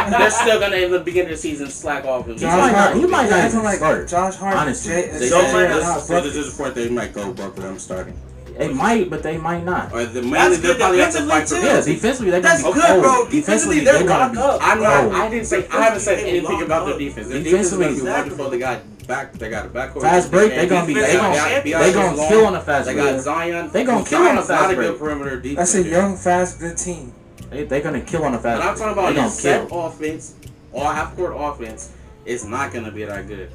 They're still gonna in the beginning of the season slack off him. He might not even like start. Josh Hart, Honestly. They So said might this- so this is a point they might go both of them starting. They might, but they might not. Or the That's mainly they'll good probably have to fight defensively, for. too. Yeah, defensively they're That's gonna be good, bro. cold. Defensively, they're they're gonna be locked up. I'm not. cold. I didn't say. I haven't said anything about their defense. Their defense is gonna be Defensively, wonderful. They got back. They got a backcourt. Fast break, they gonna be. They gonna kill on a fast They break. got Zion. They gonna kill on a Zion's fast not a break. good perimeter defense. That's a young, fast, good team. They're gonna kill on a fast But I'm break. talking They about gonna his set kill. offense or half court offense. It's not gonna be that good.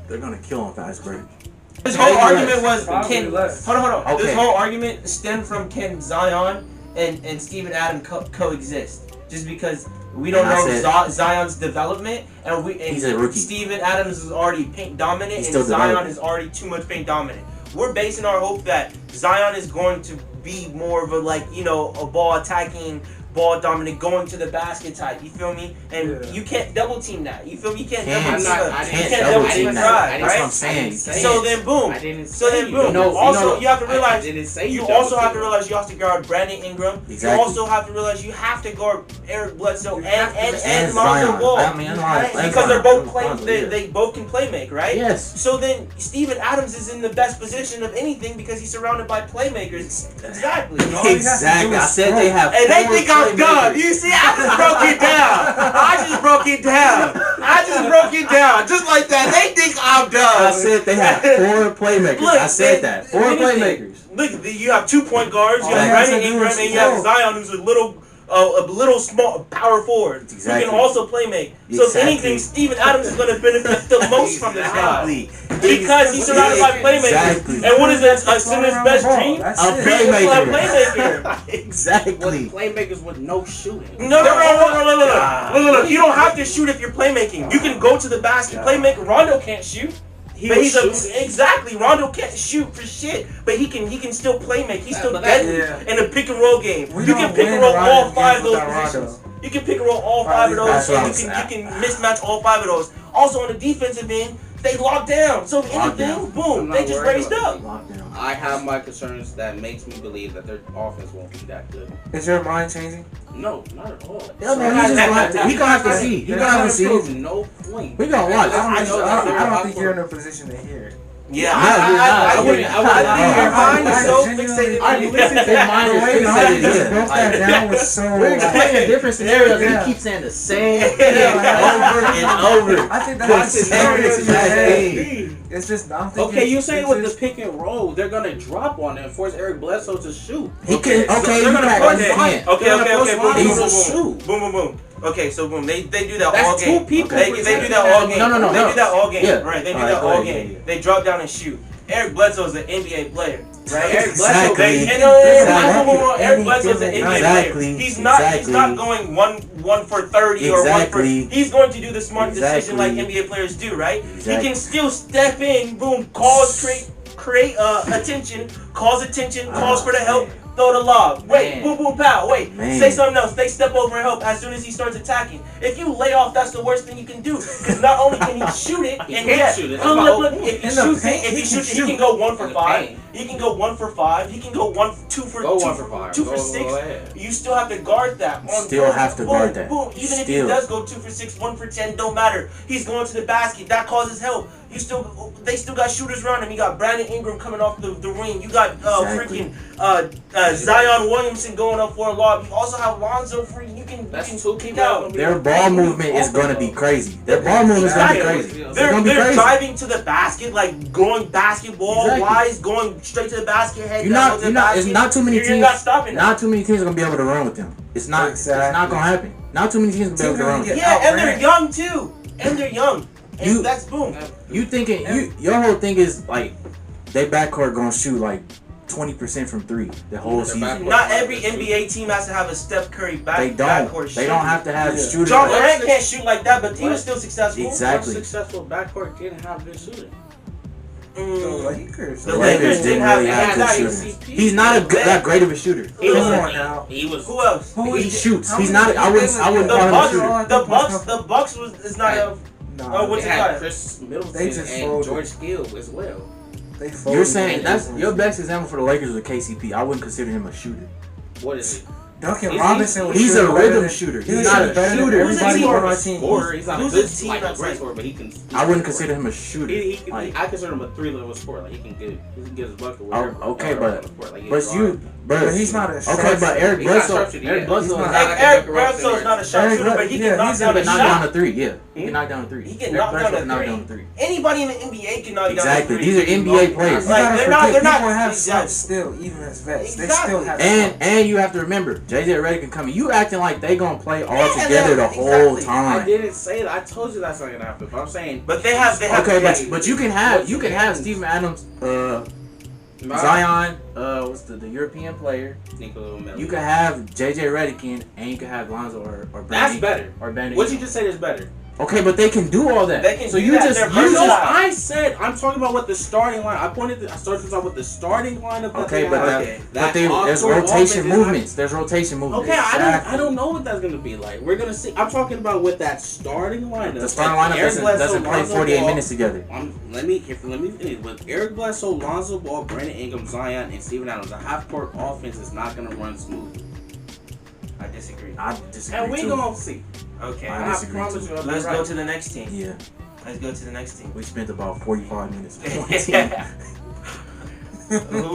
They're gonna kill on fast break. This whole Maybe argument less. was Probably can less. hold on. Okay. This whole argument stemmed from can Zion and Steven Adams coexist? Just because we don't And I know said- Zion's development and He's a rookie. Steven Adams is already paint dominant He's and still Zion developing. is already too much paint dominant. We're basing our hope that Zion is going to be more of a a ball attacking ball dominant, going to the basket type. You feel me? And you can't double team that. You feel me? You can't double team a drive, That's what I'm right? saying. So then boom. I didn't So then say boom. you. Also, you have to realize. I didn't say You double also have to team. realize you have to guard Brandon Ingram. Exactly. You also have to realize you have to guard Eric Bledsoe and And Lonzo Zion. Ball. I mean, Because they're both Lonzo, play. They both can play make, right? Yes. So then Steven Adams is in the best position of anything because he's surrounded by playmakers. Exactly. Exactly. I said they have. And they 4 think I'm done. playmakers. You see, I just broke it down. I just broke it down. Just like that. They think I'm done. I said they have 4 playmakers. Look, I said that. 4 playmakers. Look, you have 2 point guards. You All have they have Brandon to do Ingram, is and you have score. Zion, who's a little small power forward who Exactly. can also play make. So if Exactly. anything, Steven Adams is going to benefit the most from this guy Exactly. because he's surrounded by playmakers. Exactly. And what is that? A center's best dream? That's A it. Playmaker. playmaker. Exactly. Playmakers with no shooting. No. Look. You don't have to shoot if you're playmaking. You can go to the basket. Playmaker. Rondo can't shoot. But he's exactly. Rondo can't shoot for shit, but he can still play make. He's still deadly in a pick and roll game. You can pick and roll all 5 of those positions. You can pick and roll all 5 of those, and you can mismatch all 5 of those. Also on the defensive end, they lock down. So if anything, boom, they just raised up. I have my concerns that makes me believe that their offense won't be that good. Is your mind changing? No, not at all. Yeah, man, he gonna have to see. He gonna have to see. Prove no point. We gonna watch. I know that they're don't top think four. you're in a position to hear it. Yeah, I I wouldn't. think your mind is so genuinely- fixated I on believe it. their mind The is way Nnaji just fixated. broke that down was so. We're explaining different scenarios, and Yeah. he keeps saying the same thing over and over. I think The that's same exact thing. It's just I'm thinking. Okay, you're saying it's with the just- pick and roll, they're gonna drop on it and force Eric Bledsoe to shoot. He can. Okay, they're you gonna can force understand. Okay, They're gonna force Rondo to boom, shoot. boom. Okay, so boom, they do that That's all game. two people They do protecting that all game. No. They do that all game. Yeah. Right, they do All that right, go all ahead, game. yeah. They drop down and shoot. Eric Bledsoe is an NBA player, right? Eric Exactly. Bledsoe, Eric Bledsoe's an NBA Exactly. player. He's not Exactly. going one for 30 or 1 for. Exactly. He's going to do the smart decision Exactly. like NBA players do, right? Exactly. He can still step in, boom, create attention, calls for the help. Man. Throw the lob. Wait, Man. boom, boom, pow. Wait, Man. say something else. They step over and help as soon as he starts attacking. If you lay off, that's the worst thing you can do. Because not only can he shoot it, He and can't yes, shoot it. look, That's look, my look, whole if he point. In the shoots it, paint, if he he shoots it, can he can go 1 for In the 5. paint. He can go 1 for 5. He can go 2 for Go 2 1 for 5. 2 for Go 6. ahead. You still have to guard that. Still have to boom, guard that. Boom. Even if he Still. does go 2 for 6, 1 for 10, don't matter. He's going to the basket. That causes help. They still got shooters around him. You got Brandon Ingram coming off the ring. You got Exactly. freaking Zion Williamson going up for a lob. You also have Lonzo free. You can Two kick people. out. Their ball movement is gonna be crazy. Their ball movement is gonna be crazy. It's They're gonna be crazy. driving to the basket, like going basketball Exactly. wise, going straight to the basket, head You're down not. to the You're not. basket. It's not too many You're teams. not stopping them. Not too many teams are gonna be able to run with them. It's not. It's not gonna happen. Not too many teams are gonna be able to run with them. Yeah, and they're young too. And they're young. And You- that's boom. You thinking? Your whole thing is like they backcourt gonna shoot like 20% from 3 the whole Their season. backcourt- Not every NBA team has to have a Steph Curry They backcourt don't. shoot. They don't have to have Yeah. shooters. John like- Morant can't shoot like that, but he was still successful. Exactly. What successful backcourt didn't have good shooting? The Lakers. The Lakers didn't have really have good that. shooters. He's not that great of a shooter. He was. Come on now. He was. Who else? He shoots. He's not. I wouldn't call him a shooter. The Bucks is not a. Nah, what's They it had called? Chris Middleton They just and folded. George Gill as well. they folded. You're saying that's your best example for the Lakers was KCP. I wouldn't consider him a shooter. What is it? Duncan He's- Robinson was He's a shooting better rhythm than- shooter. he He's was not shooting a better than shooter. Everybody Who's a on team our team. Scorer. He's not Who's a good a team like a that's great like- scorer, but he can. I wouldn't consider him a shooter. I consider him a 3-level scorer. Like he can get his bucket. Oh, Wherever, okay, wherever on but the court. Like, But he's not a Okay, but Eric He's not Bledsoe. structured, Eric yeah. Bledsoe. He's is not- not- Eric Bledsoe's not a shot Eric shooter, but he yeah, can knock he's down He a can knock down shot. a 3. Yeah, he Hmm? can knock down a 3. He can Eric knock Bledsoe down can a knock three. down a 3. Anybody in the NBA can knock down a Exactly. three. These are NBA players. You Like, gotta they're not- forget, they're not- people have exactly. some still, even as vets. They Exactly. still have And you have to remember, JJ Redick can come in. You acting like they gonna play all Yeah, together the whole exactly. I time. didn't say that. I told you that's not gonna happen. But I'm saying. But they have Okay, yeah, but you can have Steven Adams, Zion, what's the European player? Nicola Melli. You can have JJ Redick in, and you can have Lonzo or That's Brandon. better. Or Brandon. What'd you just say is better? Okay, but they can do all that. They can so do you that. just They're you versatile. just I said I'm talking about what the starting line. I started to talk about the starting lineup. okay, but Okay. there's rotation movements. There's rotation movements. Okay, Exactly. I don't know what that's gonna be like. We're gonna see. I'm talking about with that starting lineup. The starting lineup Eric Bledsoe, doesn't play Lonzo 48 Ball. minutes together. Let me finish. With Eric Bledsoe, Lonzo Ball, Brandon Ingram, Zion, and Steven Adams, a half-court offense is not gonna run smooth. I disagree. I disagree And we too. gonna see. Okay. I I disagree promise too. you. I'll be Let's right. go to the next team. Yeah, Let's go to the next team. we spent about 45 minutes. on one team.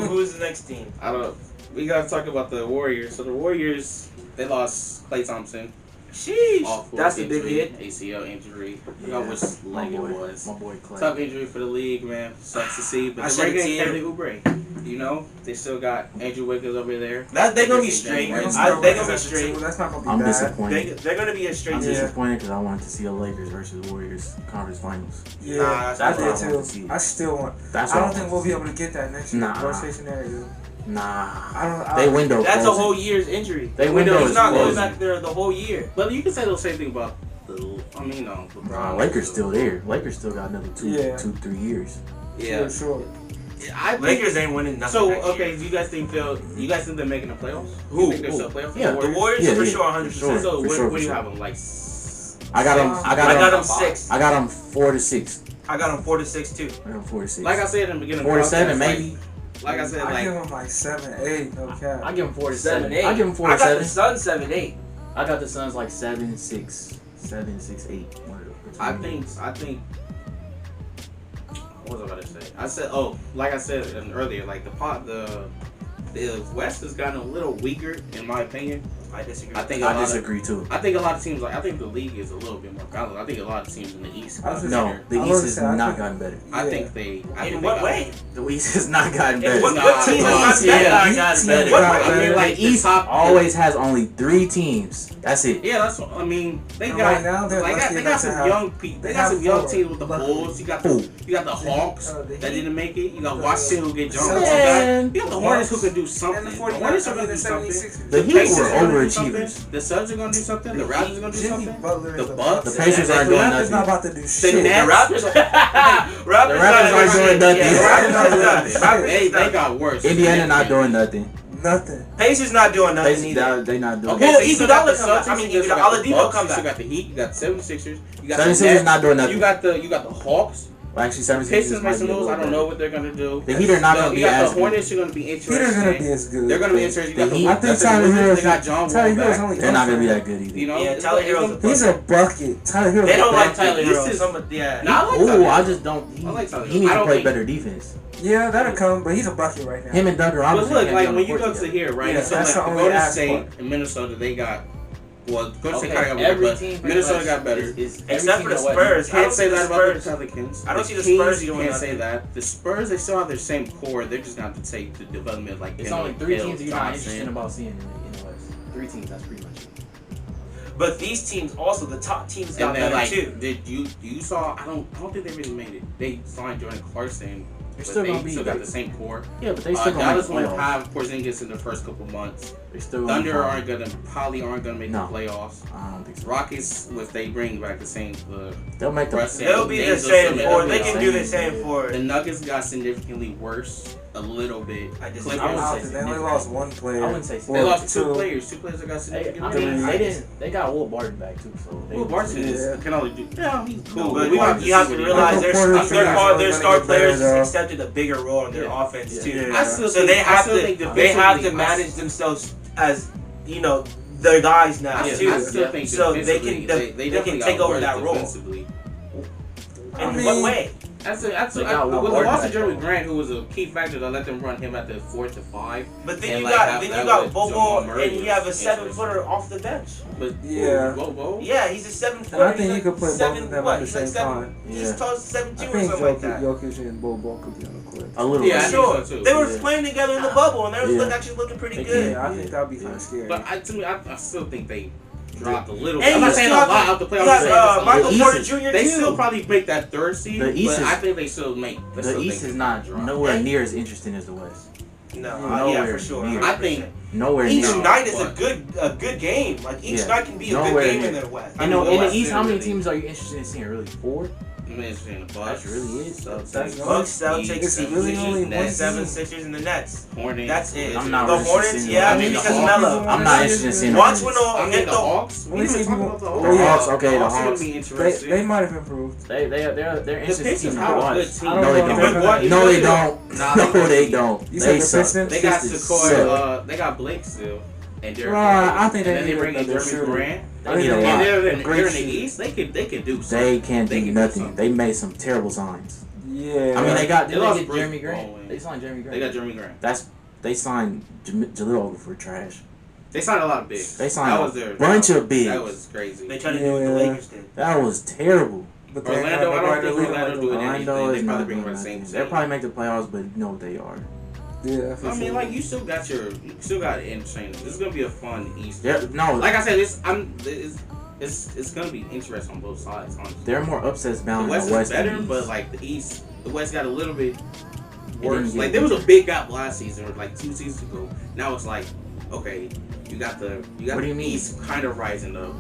Who's the next team? I don't. We gotta talk about the Warriors. So the Warriors, they lost Klay Thompson. Sheesh. Off That's a big injury, hit. ACL injury. I Yeah, forgot which my leg it boy, was. my boy Clay. Tough injury for the league, man. Sucks to see. But I they're shed a bringing tear. Kelly Oubre. You know, they still got Andrew Wiggins over there. They're gonna be straight. They're They're gonna be straight. That's not gonna be I'm bad. disappointed. They're gonna be a straight I'm team. disappointed because I wanted to see a Lakers versus Warriors conference finals. Yeah, Nah, I that's what I did wanted to too. see. I still want. That's I what don't I think wanted we'll to be see. able to get that next year. Nah. Worst case scenario. Nah, They window. That's a closing. whole year's injury. They window He's is not going closing. back there the whole year. But you can say the same thing about the. I mean, no. Nah, Lakers still there. Lakers still got another 3 years. Yeah. Sure. I think, Lakers ain't winning nothing. So next okay, year. do you guys think they're making the playoffs? Who? You think they're still playoffs? Yeah. The Warriors Yeah, for yeah, sure, 100%. for sure. So what, for what do you sure. have them like? I got them. I got them 5? 6. I got them 4 to 6. I got them 4 to 6 too. I got them 4 to 6. Like I said in the beginning, 4 to of the 7 podcast, maybe. Like I said, I give like them like 7, 8. No cap. I give them 4 to 7, 7. 8. I give them 4 I to got 7. the Suns 7, 8. I got the Suns like 7, 6, 8. I think. What was I about to say? I said, like I said earlier, like the West has gotten a little weaker in my opinion. I disagree. I disagree too. I think a lot of teams I think the league is a little bit more balanced. I think a lot of teams in the East. I was just- No, better. the I East was has saying, I not think- gotten better. I Yeah. think they. I In think what they got way? The East has not gotten better. What Nah, team nah, has yeah, not I gotten got Team better. What got way? I mean, like The East top always has only 3 teams. That's it. Yeah, that's what I mean. They And got right now, they're like lucky they enough got to some have- young people. They they got have some young 4. teams with the Bulls. You got the Hawks the that Heat. didn't make it. You got The- Washington who get Jones Man. back. You got the Hornets who Bucks. can do something. And the The 49ers. Hornets are I mean, gonna the do something. 76ers. The Heat Pacers were are gonna do overachievers. something. The Suns are gonna do something. The Raptors are gonna do Jimmy something. Butler is The a Bucks. The Pacers aren't The doing Raptors nothing. not about to do The shit. Nets. Raptors Raptors aren't doing nothing. Yeah, Raptors not doing nothing. They Raptors got worse. Indiana not doing nothing. Nothing. Pacers not doing nothing either. They not doing Okay, Well, so nothing. you still got the Iguodala come back. Celtics. I mean, you still Iguodala got the Oladipo Bucks, come You still back. got the Heat. You got 76ers. You got 76ers the Nets. not doing nothing. You got the Hawks. Well, actually, 76ers Pistons might make some be a moves. little I don't better. know what they're gonna do. The Heat are not gonna be You got as the good. Hornets. You're gonna be interesting. Peter's gonna be as good. They're gonna be interesting. You got The the Heat- I Wizards. think Tyler Hero's They got John Tyler Wall Hero's back. only They're not gonna be that good either. You know, Yeah, Tyler Hero's a He's a bucket. Tyler Hero's They a don't like bucket. Tyler Hero. This is- Yeah. Nah, I like Ooh, Tyler I Hero. just don't. I like Tyler He Hero. needs I to don't play think- better defense. Yeah, that'll come, but he's a bucket right now. Him and Duncan But Robinson. look, can't like be on when the you court go to together. here, right? Yeah, so that's like the only Golden ask State for. and Minnesota, they got. Well, Golden State Okay, kind of got every better, team but pretty Minnesota much got better. Except for the Spurs. I Can't don't say see the that about the Spurs. Pelicans. I don't see the Kings, Spurs you doing can't say nothing. that. The Spurs, they still have their same core. They're just going to have to take the development like It's Kendall, only 3 Hill, teams that you're not Johnson. interested about seeing in the West. 3 teams. That's pretty much it. But these teams also, the top teams got And then better like, too. did you saw? I don't think they really made it. They signed Jordan Clarkson. They're But still they gonna be. still got the same core. Yeah, but they still gonna make Dallas the won't playoffs. have Porzingis in the first couple months. They still gonna be Thunder fine. probably aren't gonna make No. the playoffs. I don't think so. Rockets, if they bring back the same, They'll make the. Russ- They'll be the James will same submit for. them They to can the do the same. same for. the Nuggets got significantly worse, a little bit. I disagree. Clippers, I would say They only significant. lost one player. I wouldn't say they lost two Two. players. Two players that got Hey, significantly I mean, worse. they didn't. They got Will Barton back too, so. They Will Barton Yeah. can only do. Yeah, he's cool. But we have you have see to what he realize does. their Porter Jr. their is star gonna get players better, though. accepted a bigger role in their Yeah. offense Yeah. too. I still So think, they I have still think to defensively, manage themselves as their guys now I too. still think So they defensively, can they they definitely can take got over worse that role. defensively. In I mean, what way? With They the got Will loss Barton of back, Jeremy though. Grant, who was a key factor to let them run him at the 4 to 5. But then And you like got have then that you got with Bobo Jamal Murray and you have a was 7-footer off the bench. But Yeah. Bobo. Yeah, he's a 7-footer. And I think He's you could put both seven- of them what? at the He's like same seven- time. He's Yeah. tall I 7'2" or think something like that. Jokic and Bobo could be on the court. A little Yeah, bit. I think Sure. so, too. They were Yeah. playing together in the bubble and they were Yeah. actually looking pretty They good. Yeah, I think that'd be kind of scary. But to me, I still think they dropped a little. And I'm you not saying a still lot have out the You playoffs. got I'm saying just a Michael The Porter East Jr. They too. still probably make that third seed, The East but is- I think they still make. The East is not nowhere near as interesting as the West. Yeah, for sure. near. I think Nowhere Each near. night is but- a good game. Like each Yeah. night can be a Nowhere good game near. in the West. In the West East, is how many really- teams are you interested in seeing? Really, 4? I'm interested in the Bucks. That really is. Celtics, That's Bucks, Celtics, It's really only one Nets, Seven team. Sixers, and the Nets. Hornets. That's it. I'm not The really Hornets, interested in yeah, the because Hawks. Melo. I'm not interested in seeing the Watch Hornets. when I the think the Hawks. We Only didn't team even talk you about the want- Hawks. The Hawks, okay, the Hawks are Hawks. gonna be interesting. They might have improved. They're The interesting Pistons team to are a watch. good team. I don't No, they know if don't. they're What? No, they don't. Nah, No, they don't. You They said the suck. Pistons? They got Pistons Sequoia. suck. They got Blake still. And Derrick Right, Rose. I think they and then need they bring in another Jeremy shooter. Grant. I They need a think lot. And they're in Great the shooter. East. They could do something. They can't They do can do nothing. something. They made some terrible signs. Yeah. I mean, they got They did lost they get Bruce Jeremy Grant. Bowen. They signed Jeremy Grant. They got Jeremy Grant. They signed Jaleel Okafor for trash. They signed a lot of bigs. They signed that a was their bunch of bigs. That was crazy. They tried to do what the Lakers did. That was terrible. But they Orlando, ain't I don't nobody think to lead Orlando them. doing Orlando anything. is They probably not bring doing the same nothing. They'll team. probably make the playoffs, but you know what they are. Yeah, for I mean, sure. like you still got interesting. This is gonna be a fun East. No, Like I said, it's gonna be interesting on both sides. Honestly. they're more upsets The bound in West the is West. better, than the but East. like the West got a little bit didn't worse. get Like there was a big gap last season, or like 2 seasons ago. Now it's like, okay, you got What do the you mean? East kind of rising up,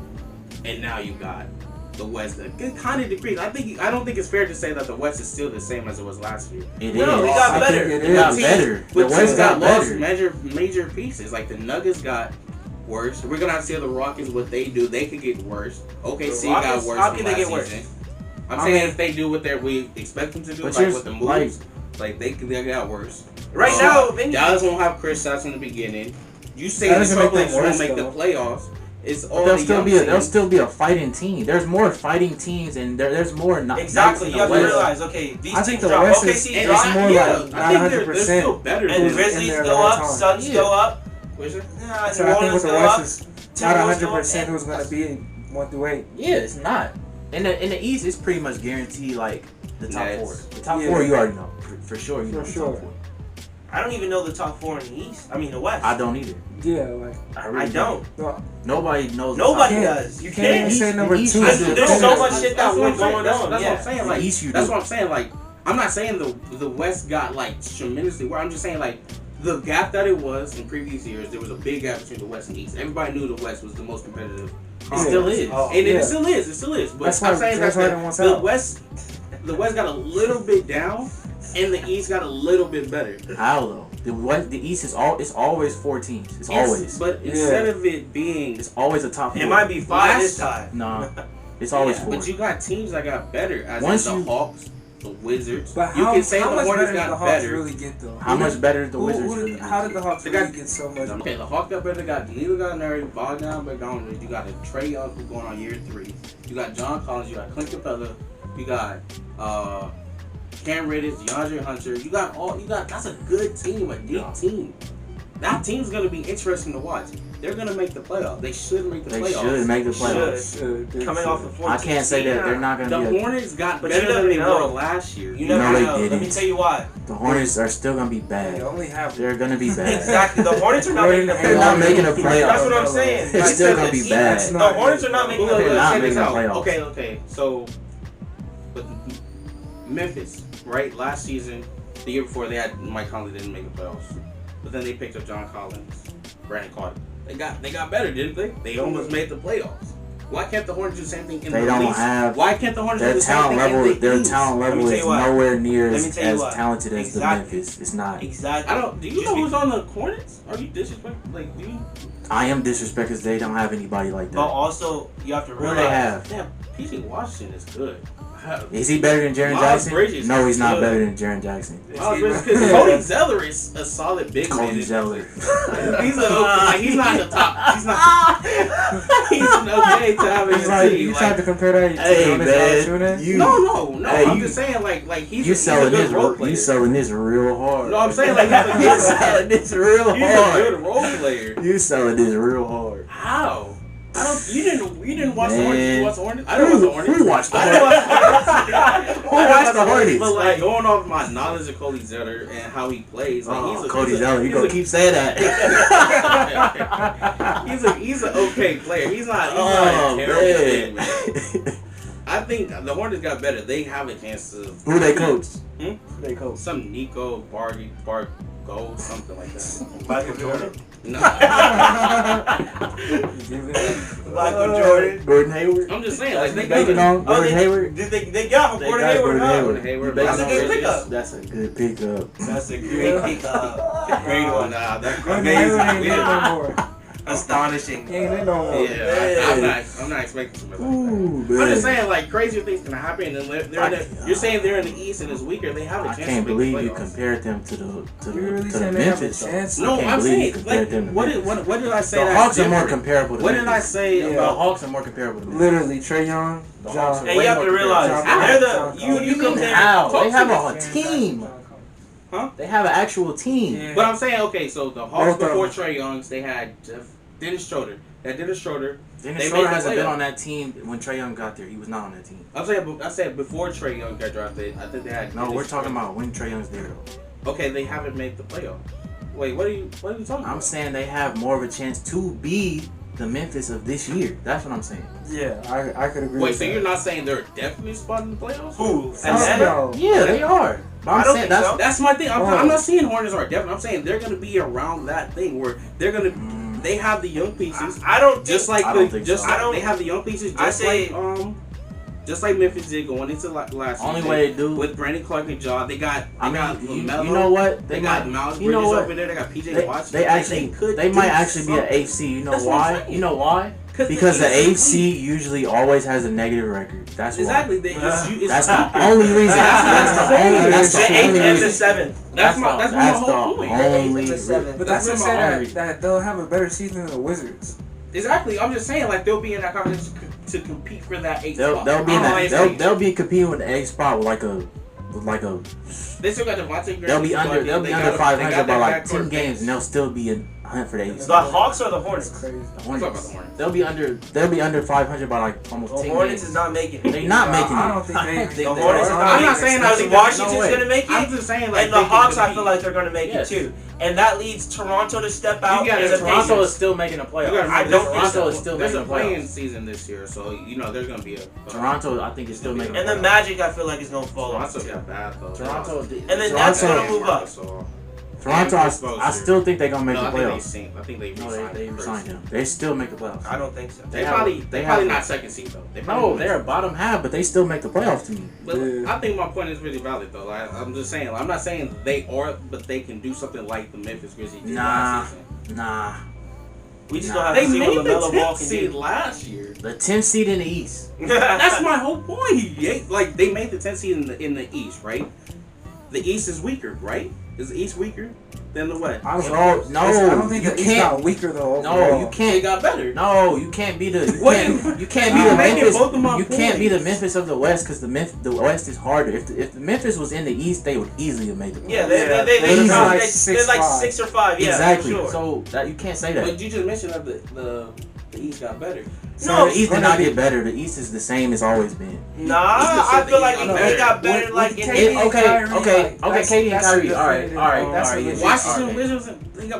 and now you got the West that kind of decreased. I don't think it's fair to say that the West is still the same as it was last year. It No, is. they got I better. think it They got is. better. The But West teams got lost better. major pieces. Like the Nuggets got worse. We're gonna have to see the Rockets what they do. They could get worse. OKC got Rockets, worse. how from can they last get worse? season. I'm I saying mean- if they do what we expect them to do, But like you're- with the moves, like they got worse. Right now, they need Dallas won't have Chris Sachs in the beginning. You say That the doesn't make them Trailblazers won't worse, make the though. playoffs. It's all They'll the still young be they'll teams. still be a fighting team. There's more fighting teams, and there's more not exactly. nights You in have to the West. realize, okay, these I think teams the drop. West is- OKC And drop, it's more yeah, like I not think they're 100%. still better and than who's Grizzlies in there go at all up, times. Suns Yeah. go up. What's it? Nah, So New I think Orleans with the go West up. is not Timberwolves go up, 100% and- who's going to be 1 through 8. Yeah, it's not. In the East, it's pretty much guaranteed like the top Nets. 4. The top Yeah. 4 you already know for sure. You For know the sure. top 4. I don't even know the top 4 in the East. I mean the West. I don't either. Yeah, like Really I don't. no, Nobody knows. Nobody the top does. You you can't even can't. say number the East 2. is There's the- so much shit That's that what went I'm saying. going That's on. what Yeah. I'm saying. The Like East you that's do. what I'm saying. Like I'm not saying the West got like tremendously worse. I'm just saying like the gap that it was in previous years. There was a big gap between the West and East. Everybody knew the West was the most competitive. It still is. Oh. And Yeah. it still is. It still is. But That's I'm why- saying that's that why they want the out. West got a little bit down, and the East got a little bit better. How though? The East is it's always 4 teams. It's Yes, always. But instead of it being, It's always a top 4. It might be 5 this time. No, it's always yeah, 4. but you got teams that got better. As Once in the you- Hawks, the Wizards. But You how, can say how the much Hornets better did the got Hawks better. really get, though? How much better did the Who Wizards? did, really how get? did the Hawks They really got- get so much? Okay, the Hawks got better. They got Danilo Gallinari, Bogdan Bogdanovic. You got a Trae Young who's going on year 3. You got John Collins. You got Clint Capella. You got Cam Reddish, DeAndre Hunter. You got that's a good team, a deep team. That team's gonna be interesting to watch. They're gonna make the playoffs. They should make the They playoffs. should make the playoffs. Should. Coming off the 14 I can't say that they're not The gonna be. Hornets got But better you than never they know. were last year. You No, never they know. Let me didn't. tell you why. The Hornets are still gonna be They bad. only have They're gonna be bad. Exactly. The Hornets are not making the They're not playoffs. making a playoff. That's what I'm saying. They're Like, still the gonna be team- bad. That's The not Hornets are not making the Look, They're look, not check this making the out. playoffs. Okay. So, but Memphis, right? Last season, the year before, they had Mike Conley didn't make the playoffs, but then they picked up John Collins, Brandon Carter. They got better, didn't they? They almost made the playoffs. Why can't the Hornets do the same thing in They the don't East? have Why can't the Hornets do their the same talent thing level. in the Their East? talent Let me level tell is you why. nowhere near Let me tell you as why. talented as the Exactly. Memphis. It's not. Exactly. Do you Just know be- who's on the Hornets? Are you disrespectful? Like, do you? I am disrespected because they don't have anybody like But that. also, you have to What do realize. they have? Damn, PJ Washington is good. Is he better than Jaren Miles Jackson? Bridges No, he's is not good. better than Jaren Jackson. Because Cody Zeller is a solid big man. Cody Zeller. He's not the top. He's not. He's okay to have It's his like, team. you Like, tried to compare that to Hey Jonas man, Valanciunas? you no. Hey, I'm you- just saying, like he's you a selling good this role player. you selling this real hard. No, I'm saying like he's you a selling good. this real He's a good hard. role player. You selling this real hard. How? I don't. You didn't watch the Man. Hornets. You watch the Hornets. I don't watch the Hornets. Who watched the I don't Hornets? watch the Hornets. Who watched the Hornets? But like going off my knowledge of Cody Zeller and how he plays, like he's a Cody he's a- Zeller, you he's gonna a- keep saying that. he's an okay player. He's not Oh a terrible player, man. man. I think the Hornets got better. They have a chance to. Who they coach? Hmm? Who they coach? Some Nico gold, something like that. Michael Jordan. No, Michael Jordan. Gordon Hayward. I'm just saying, like they Banking got on Gordon Hayward. They got him. They Gordon got Hayward. Gordon Huh? Hayward. Hayward. Banking That's a on good Bridges. pickup. That's a good pickup. That's a great pickup. Great one. Nah, that Gordon Hayward ain't amazing. lit no more. Astonishing. He ain't lit no more. Yeah, I'm not expecting something like that. Ooh, I'm man. just saying, like, crazier things can happen. And you're saying they're in the East and it's weaker. They have a I chance can't to make believe the you playoffs. compared them to the You really to the saying they have a Memphis. chance? I No, can't I'm believe you saying, compared like, them to what Memphis. did I say? The that's Hawks are more different? comparable to What Memphis. did I say Yeah. The about Hawks are more comparable to Memphis. Literally, Trae Young, The John. Hawks are Hey, way you have more to realize comparable. they're John the Collins. you What do you mean compare. how? Talk They to have me. a team. Huh? They have an actual team. Yeah. But I'm saying, okay, so the Hawks Both of before them. Trae Young's, they had Dennis Schroeder. They had Dennis Schroeder. Dennis They Schroeder made the hasn't been playoffs. on that team when Trae Young got there. He was not on that team. I said before Trae Young got drafted, I think they had. No, Dennis we're talking Schroeder. about when Trae Young's there. Though. Okay, they haven't made the playoff. Wait, what are you talking I'm about? saying they have more of a chance to be the Memphis of this year. That's what I'm saying. Yeah, I could agree Wait, with so that. you're not saying they're definitely spotting the playoffs? Who? Oh, Atlanta? no. Yeah, they are. But I'm I don't saying think that's so. That's my thing. Oh. I'm not saying Hornets are definitely. I'm saying they're gonna be around that thing where they're gonna. They have the young pieces, I don't think, just like I don't think so. they have the young pieces, I just say- just like Memphis did going into last only season. way to do. With Brandon Clark and Jaw. They got I got mean, you LaMelo. know what? They got Miles you know Bridges what? over there. They got PJ They, Watts. they actually they might actually be an something. AFC. You know That's what I'm why? saying. You know why? Because Because the East is AFC usually always has a negative record. That's why. exactly. It's That's stupid. the only reason. That's the only. That's the the eighth only and the reason. seventh. That's my whole point. only The seventh. But that's That's to my say argument. that they'll have a better season than the Wizards. Exactly. I'm just saying, like they'll be in that competition to compete for that 8th They'll spot. they'll be in I don't know that. why they say- They'll be competing with the A spot with like a. They still got Devontae Graham. They'll be under. They'll be under 500 by like 10 games. games, and they'll still be in hunt for the A The spot. Hawks or the That's Hornets? crazy. The Let's talk about Hornets. the Hornets. They'll be under 500 by like almost The 10 Hornets games. is not making it. They're not making it. I don't think they. The Hornets is are. not I'm making not it. saying because that Washington's no way. gonna make I'm it, just saying, like and the they can Hawks I compete. feel like they're gonna make Yes. it too. And that leads Toronto to step out. You gotta- and the Toronto is Pacers. still making a You playoff. gotta I remember, don't think there's- so. is still There's a making playing playoffs. season this year, so there's gonna be a Toronto, I think, is still making. And a the playoff. Magic I feel like is gonna fall off. Toronto got bad though. Toronto, And then that's Toronto, gonna move up. Toronto, I still think they're gonna make No, the I think they playoffs. synced. I think they No, resigned. they resigned him. They still make the playoffs. I don't think so. They have- probably they probably have- not second seed though. They No, probably they're a bottom half, but they still make the playoffs to me. But Yeah. I think my point is really valid though. Like, I'm just saying. I'm not saying they are, but they can do something like the Memphis Grizzlies did Nah. last season. Nah, We just Nah. don't have They to see made what the LaMelo Ball 10th can seed do. last year. the 10th seed in the East. That's my whole point. Like they made the 10th seed in the East, right? The East is weaker, right? Is the East weaker than the West? I don't No, know. I don't think you the East can't. got weaker though. No, overall. you They can't. got better. No, you can't be the. You can't be You're the making Memphis. both of my You can't be the points. Memphis of the West because the West is harder. If the Memphis was in the East, they would easily have made the playoffs. Yeah, They're they're like like 6'5". 6 or 5. Yeah, exactly. for sure. So that you can't say that. But you just mentioned that the East got better. So No, the East did gonna not be- get better. The East is the same as always been. Nah, I feel like No, they got better with like in KD and the Kyrie, okay, like, that's- KD and that's Kyrie. the All right, definitive, all right, that's all right, the yeah. legit- Washington Okay. Wizards,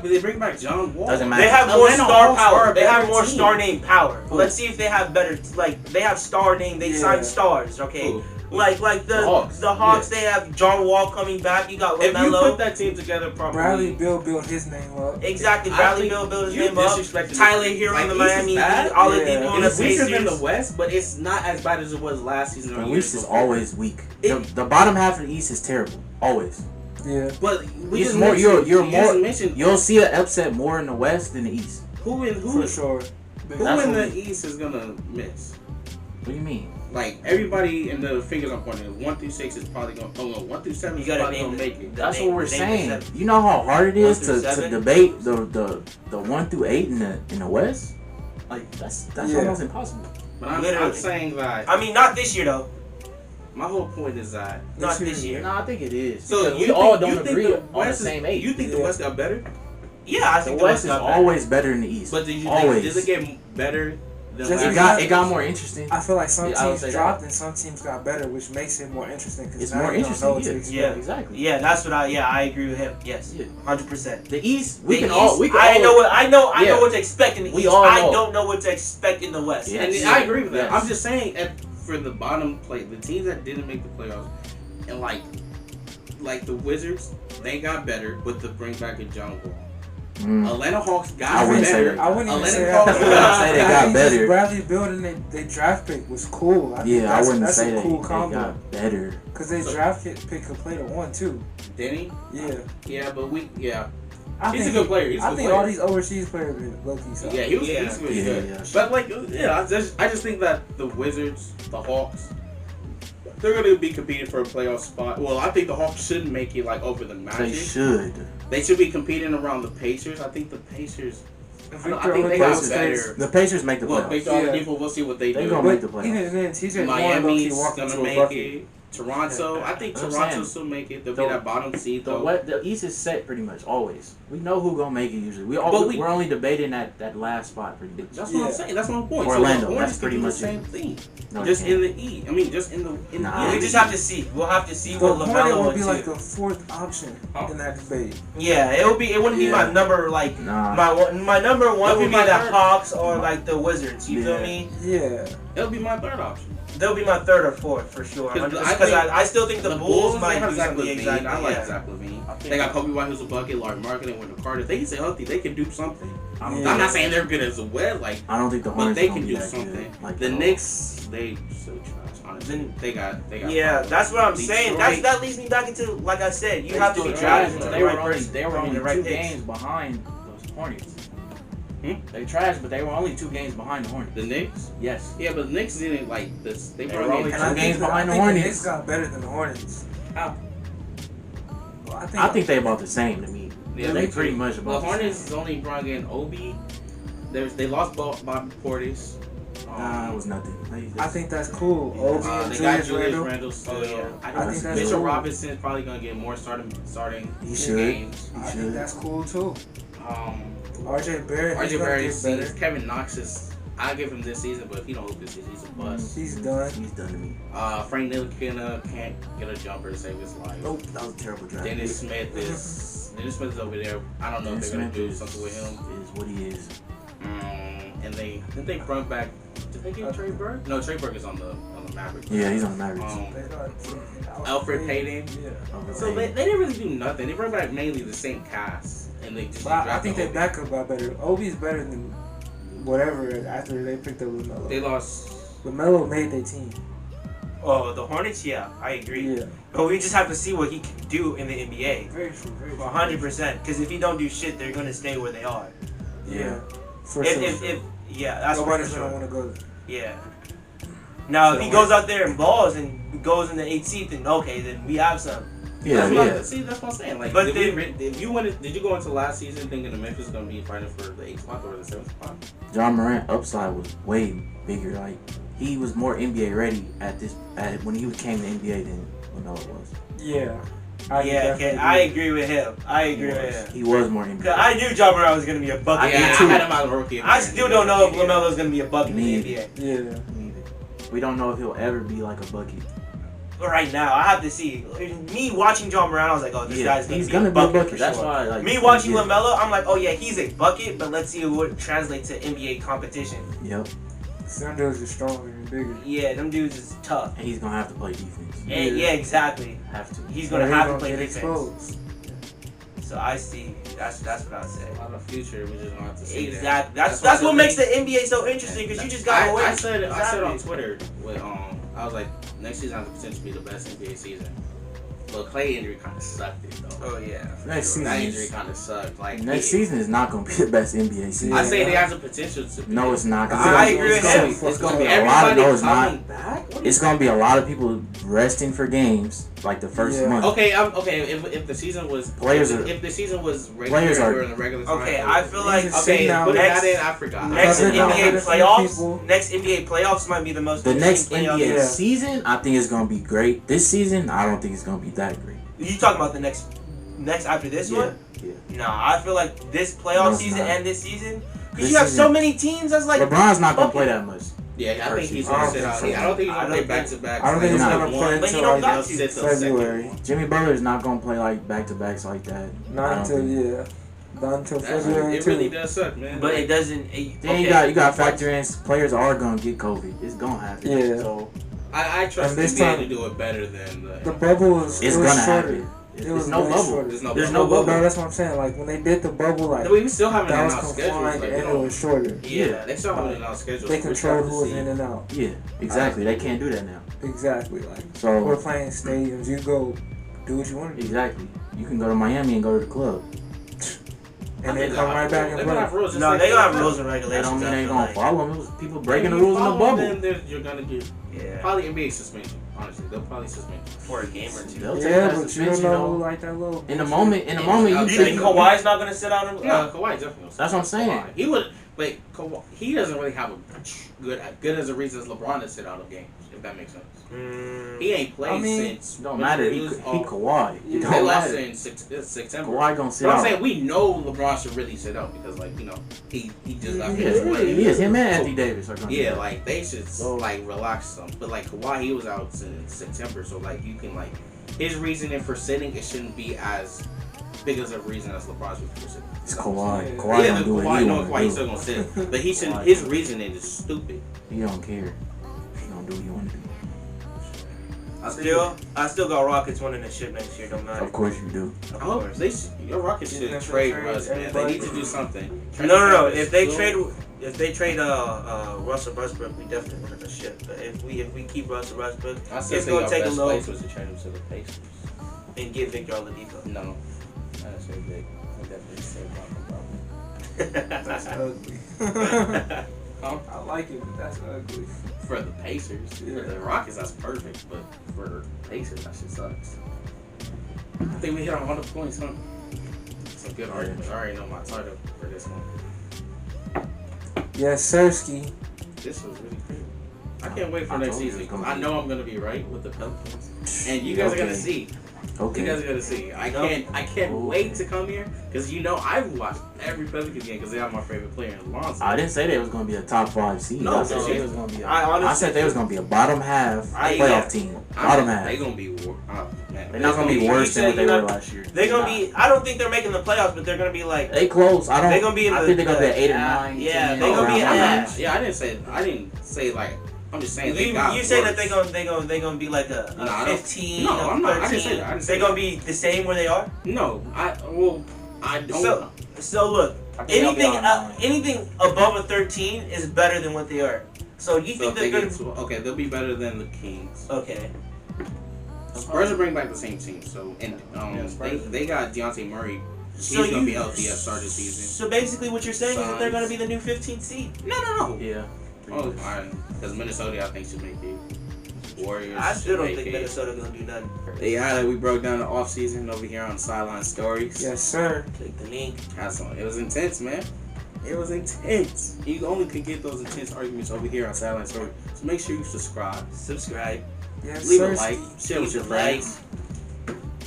they bring back John Wall. Doesn't matter. They have more Atlanta star Hawks are power. a They have better more team. star name power. Who? Let's see if they have better. Like they have star name. They Yeah. sign stars. Okay. Who? Like The Hawks. the Hawks. Yeah. They have John Wall coming back. You got If you LaMelo. put that team together properly, Bradley Bill built his name up. Exactly. I Bradley think Bill built his you name up. disrespected Tyler the- Hero like, in the East is Miami bad. Heat. All the Yeah. people in the it's weaker than Pacers. the West, but it's not as bad as it was last season. or The years East is before. always weak. It- The bottom half of the East is terrible. Always. Yeah. But we It's just more. mentioned- You're you more. just mentioned You'll see an upset more in the West than the East. who in For sure. who That's in what the East is gonna miss. What do you mean? Like everybody in the fingers I'm pointing, 1 through 6 is probably gonna. Oh no, 1 through 7 You is gotta probably name gonna the- make it. That's name- what we're name the saying. seven. You know how hard it is 1 through to 7? debate the 1 through 8 in the West. Like that's Yeah. almost impossible. But I'm Literally. saying that I mean, not this year though. my whole point is that. Not this year. No, I think it is. So Because you we all think- don't you think agree the on the West is- same 8. You think the Yeah. West got better? Yeah, I The think West is got better. always better than the East. But did you always. think, did it get better than Just last it got more interesting. I feel like some Yeah, I would teams say dropped and some teams got better, which makes it more interesting. Because It's now more you don't know what to interesting. expect. Yeah. Exactly. Yeah, that's what I agree with him. Yes, Yeah. 100%. The East, we The can East, all. We can I all, know what I know Yeah. what to expect in the We East. all I know. don't know what to expect in the West. Yeah. And Yes. I agree with that. Yes. I'm just saying, for the bottom play, the teams that didn't make the playoffs, and like the Wizards, they got better with the bring back of John Wall. Mm. Atlanta Hawks got I wouldn't say better. that. I wouldn't even Atlanta say Hawks that. I wouldn't say they got think better. just Bradley Beal and they draft pick was cool. I think Yeah, I wouldn't that's say a that cool they combo. got better. Because they draft pick could play the 1-2. Denny? Yeah. Yeah, but yeah. I He's think a good player. He's a I good think player. all these overseas players are low-key solid. Yeah, he's really Yeah, good. yeah. But I just think that the Wizards, the Hawks, they're gonna be competing for a playoff spot. Well, I think the Hawks should make it like over the Magic. They should. They should be competing around the Pacers. I think the Pacers. If I Victor think they got Oladipo better. stays- The Pacers make the Well, playoffs. Victor Oladipo, we'll see what they They do. gonna make the But playoffs. even then, TJ Warren low-key Miami's walked gonna into a make bucket. it. Toronto, I think That's what I'm Toronto saying. still make it. They'll The- be that bottom seed though. The East is set pretty much always. We know who gonna make it usually. But We're only debating that last spot pretty much. That's what I'm saying. That's my point. Orlando, so the Hornets that's pretty can do much the same it. thing. No, Just they in can't. the E. I mean, just in the Nah. E. We just have to see. We'll have to see The what Hornet LaMelo would would be do. like the fourth option in that debate. Yeah, it wouldn't be Yeah. my number like Nah. my number one That'll would be be my the third. Hawks or like the Wizards. You feel Yeah. me? Yeah. It'll be my third option. They'll be my third or fourth for sure. 'Cause Because I think I still think the Bulls they might have do Zach something LaVine. exactly. I like Yeah. Zach LaVine. They got Kobe White who's a bucket, Larry Marketing, Wendell Carter. If they can stay healthy, they can do something. I'm not saying they're good as well, like, I don't think the but Hornets they gonna can be do that something. good. Like The at all. Knicks, they so trash. Honestly, Then- they got. Yeah, problems. that's what I'm saying. Detroit, that leads me back into like I said, you They have to still be trash, drafted but to They the were right only person. they were I mean, only the right 2 picks. games behind those Hornets. Hmm? They trashed, but they were only 2 games behind the Hornets. the Knicks. Yes. Yeah, but the Knicks didn't like this. They They brought were in only And I two think games the- behind I the think Hornets. Knicks got better than the Hornets. How? Well, I think they about the same to me. Yeah, they me pretty too. much The about the Hornets same. only brought in Obi. They lost Bobby Portis. Nah, it was nothing. I think that's cool. Obi and They got Julius Julius Randle. Randle still. Oh, yeah. I think that's Mitchell cool. Robinson's probably gonna get more starting He should. games. I think that's cool too. RJ Barrett, he's RJ gonna Barrett get sees better. Kevin Knox is. I'll give him this season, but if he don't hoop this season, he's a bust. He's done. He's done to me. Frank Ntilikina can't get a jumper to save his life. Nope, that was a terrible draft. Dennis Smith is over there. I don't know if they're gonna do something with him. Is what he is. And they brought back. Did they get Trey Burke? No, Trey Burke is on the Mavericks. Yeah, he's on the Mavericks. Alfred Payton. Yeah. So they didn't really do nothing. They brought back mainly the same cast, and they just. But I think drafted their Obi. backup got better. Obi's better than whatever after they picked up LaMelo. They lost. LaMelo made their team. Oh, the Hornets, yeah, I agree. Yeah. But we just have to see what he can do in the NBA. Very true. Very true. 100%. Because if he don't do shit, they're gonna stay where they are. Yeah. For If sure. yeah, that's Nobody's for gonna sure. want to go there. Yeah. Now, So if he goes out there and balls and goes in the 8th seed, then okay, then we have some. Yeah, That's yeah. what I'm saying. Like, But did then- you go into last season thinking the Memphis was gonna be fighting for the 8th spot or the 7th spot? John Morant upside was way bigger. Like he was more NBA ready when he came to NBA than LaMelo was. Yeah. I agree with him. I agree with him. He was more NBA. 'Cause I knew John Morant was gonna be a bucket. Yeah, I too. had him out of rookie. I still don't know if LaMelo's gonna be a bucket in the Me NBA. Yeah. Neither. We don't know if he'll ever be like a bucket. But right now, I have to see. Me watching John Morant, I was like, oh, this guy's he's gonna gonna be be a a bucket. bucket. For That's sure. why. Like Me watching yeah. LaMelo, I'm like, oh yeah, he's a bucket, but let's see what it translates to NBA competition. Yep. Some dudes are stronger and bigger. Yeah, them dudes is tough. And he's gonna have to play defense. And yeah, exactly. Have to. He's Or gonna he's have to gonna play get defense. exposed. So I see. That's what I would say. A lot of future, we just gonna have to see. Exactly. That. That's what why makes the NBA so interesting because you just gotta wait. I said Exactly. on Twitter with I was like, next season has the potential to be the best NBA season. But Clay injury kind of sucked it though. Oh yeah. Next That season. injury kind of sucked. Like Next season is not gonna be the best NBA season. I say they have the potential to. Be. No, it's not. 'cause I it's agree with gonna- him. It's gonna be a lot of Everybody no, it's not. coming back. What It's gonna be a lot of people resting for games like the first Yeah. month. Okay, if the season was Players are- if the season was regular players are- during the regular time. Okay, I feel like He's a Okay, Now, putting next- that in, I forgot. next Because they're not NBA gonna see playoffs. people. Next NBA playoffs might be the most. The next interesting playoffs. NBA Yeah. season, I think it's gonna be great. This season, I don't think it's gonna be that great. You talking about the next after this Yeah, one? yeah. Nah, I feel like this playoff No, it's season not. and this season, because This you have so season- many teams that's like. LeBron's not gonna bucket. play that much. Yeah, I think he's I gonna don't sit think out. so. I don't think he's I gonna play don't back think- to back. I don't think he's Nah. gonna play But he until don't got like to. sit till February. second. Jimmy Butler's not gonna play like back to backs like that. I Not don't until think. Not until That's- February It really too. does suck, man. But it doesn't. Then you got to factor in players are gonna get COVID. It's gonna happen. Yeah. So I trust And the this NBA time- to do it better than The bubble is it's it was gonna shorter. happen. There's no really bubble. short. There's no There's bubble. no bubble. No, that's what I'm saying. Like when they did the bubble, like We still haven't that was announced schedules. confined Like, and it was shorter. yeah, they still haven't announced schedules. They so we're controlled starting who was to see. in and out. Yeah, exactly. They can't do that now. Exactly. Like So we're playing stadiums. You go do what you want to do, exactly. You can go to Miami and go to the club. and then come right back and They're gonna have play. rules. just No, like they gonna have NFL. rules and That regulations. don't mean I they feel gonna like. follow them. It was people breaking the If you rules in the follow bubble. them, then you're gonna get Yeah, probably NBA suspension. Honestly, they'll probably suspend. for a game or two. They'll take Yeah, that but you suspension, don't know though. like that little. In the bullshit. moment, Yeah, you You think Kawhi's not gonna sit out him? Yeah, Kawhi definitely. That's what I'm saying. Kawhi. He would, but Kawhi, he doesn't really have a good as a reason as LeBron to sit out of games. If that makes sense. He ain't played I mean, since. It don't matter. He was Kawhi. It They don't lost matter. in September. Kawhi gonna sit But I'm out. saying we know LeBron should really sit out because he just got Yeah, finished winning. he is. Him and Anthony Davis are gonna. Yeah, do that. like they should relax some. But like Kawhi, he was out since September, so like you can his reasoning for sitting, it shouldn't be as big as a reason as LeBron's reason for sitting. It's Kawhi. Yeah. Kawhi Yeah, gonna do what Kawhi, he no, wanna Kawhi, he's still do. gonna sit, but he should. Kawhi His gonna- reasoning is stupid. He don't care. He gonna do what he wanna do. I still got Rockets winning the ship next year. Don't matter. Of course you do. Of Oh, course. your Rockets should Even if they trade trade Russ, man. They everybody. need to do something. No. If they trade Russell Westbrook, we definitely win the ship. But if we keep Russell Westbrook, I still it's think gonna our take a best low place was to trade him to the Pacers. and get Victor Oladipo. No, that's very big. I definitely say Bronco. That's ugly. Huh? I like it, but that's ugly. For the Pacers, for Yeah. the Rockets, that's perfect. But for the Pacers, that shit sucks. I think we hit on 100 points, huh? Some good arguments. I already know my title for this one. Yes, Sirski. This was really cool. I can't wait for I next told you season. it's gonna 'Cause I be- know I'm gonna be right with the Pelicans, and you guys are gonna Okay. see. You Okay. guys are gonna see. I can't wait to come here because I've watched every Pelicans game because they have my favorite player in Lonzo. I didn't say they was gonna be a top 5 seed. No, I said no. they was gonna be. I I said they was gonna be a bottom half playoff yeah. team. Bottom half. They gonna be man. They're not gonna be worse than what they were last year. They're gonna be. I don't think they're making the playoffs, but they're gonna be like. They close. I don't. They gonna be in I the- think they're gonna be the- at 8 or 9. yeah, 10, they gonna be around in that. that. Yeah, I didn't say like. I'm just saying they got You say worse. that they gonna be like a No, I don't- 15, no, a I'm not. I didn't 13. say that. I didn't say They're gonna be the same where they are. No, I don't. So look, I think they'll be anything on 9. anything above a 13 is better than what they are. So you So think if they they're get gonna? okay, they'll be better than the Kings. Okay. Spurs will bring back the same team. So and they got Deontay Murray. He's gonna be healthy at start of the season. So basically, what you're saying is that they're Suns. gonna be the new 15th seed. No. Yeah. Oh, fine. Because Minnesota, I think, should make it. Warriors. I still don't should think make it. Minnesota gonna do nothing. Yeah, we broke down the offseason over here on Sideline Stories. Yes, sir. Click the link. It was intense, man. It was intense. You only could get those intense arguments over here on Sideline Stories. So make sure you subscribe. Subscribe. Yes, Leave sir. a like. Share with your friends.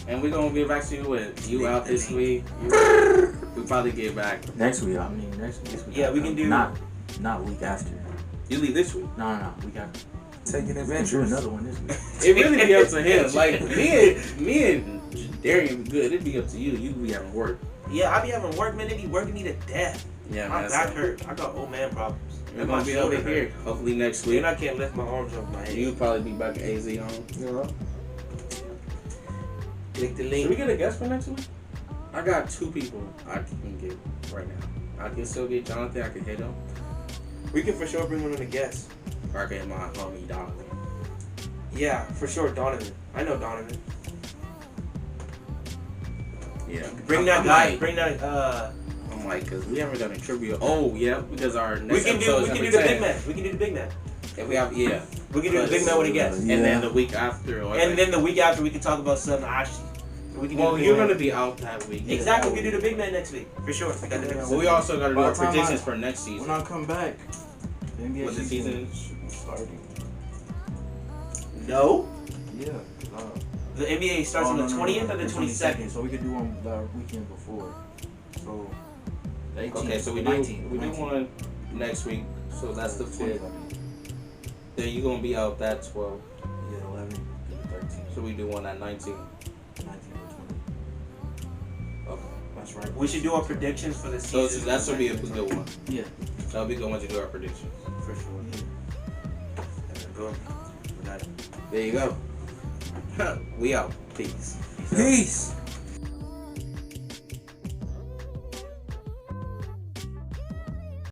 And we're going to get back to you with you out this week. We'll probably get back. Next week. I mean next week. Yeah, we can do- not week after. You leave this week. No. We got Taking we can do adventures. another one this week. It really be up to him. Like, me and Darian be good. It'd be up to you. You be having work. Yeah, I be having work, man. They be working me to death. Yeah, My man. back So hurt. I got old man problems. we're And going my to be shoulder over here. hurt. Hopefully next week. And I can't lift my arms over my head. You'll probably be back at AZ home. Yeah. Click the Should we link. get a guest for next week? I got 2 people I can get right now. I can still get Jonathan. I can hit him. We can for sure bring one of the guests. Or I can hit my homie Donovan. Yeah, for sure, Donovan. I know Donovan. Yeah. Bring that I'm guy. like- Bring that. I'm like, because we haven't done a trivia. Oh, yeah, because our We next can episode do. is We can number do the 10. big man. We can do the big man. If we have, yeah. We can do the big man with a guest. Yeah. And then the week after. Or And then the week after, we can talk about Nnaji. We can do well, the big you're man. going to be out that week. Exactly. We can do the big man next week for sure. We got the Well, we also got to do By our the time predictions for next season. When I come back, the NBA What's the season? should be starting. No. Yeah. The NBA starts on the 20th or the 22nd. So we could do one the weekend before. So the 18th. Okay, so we do 19th. one next week. So that's the 5th. Then you're going to be out that 12th. Yeah, 11, 13, So we do one at 19. 19 or 20. Okay. That's right. We should do our predictions for the So season. that should be a good one. Yeah. That'll be a good one to do our predictions. For sure. And then boom. We got it. There you go. We out. Peace. Peace.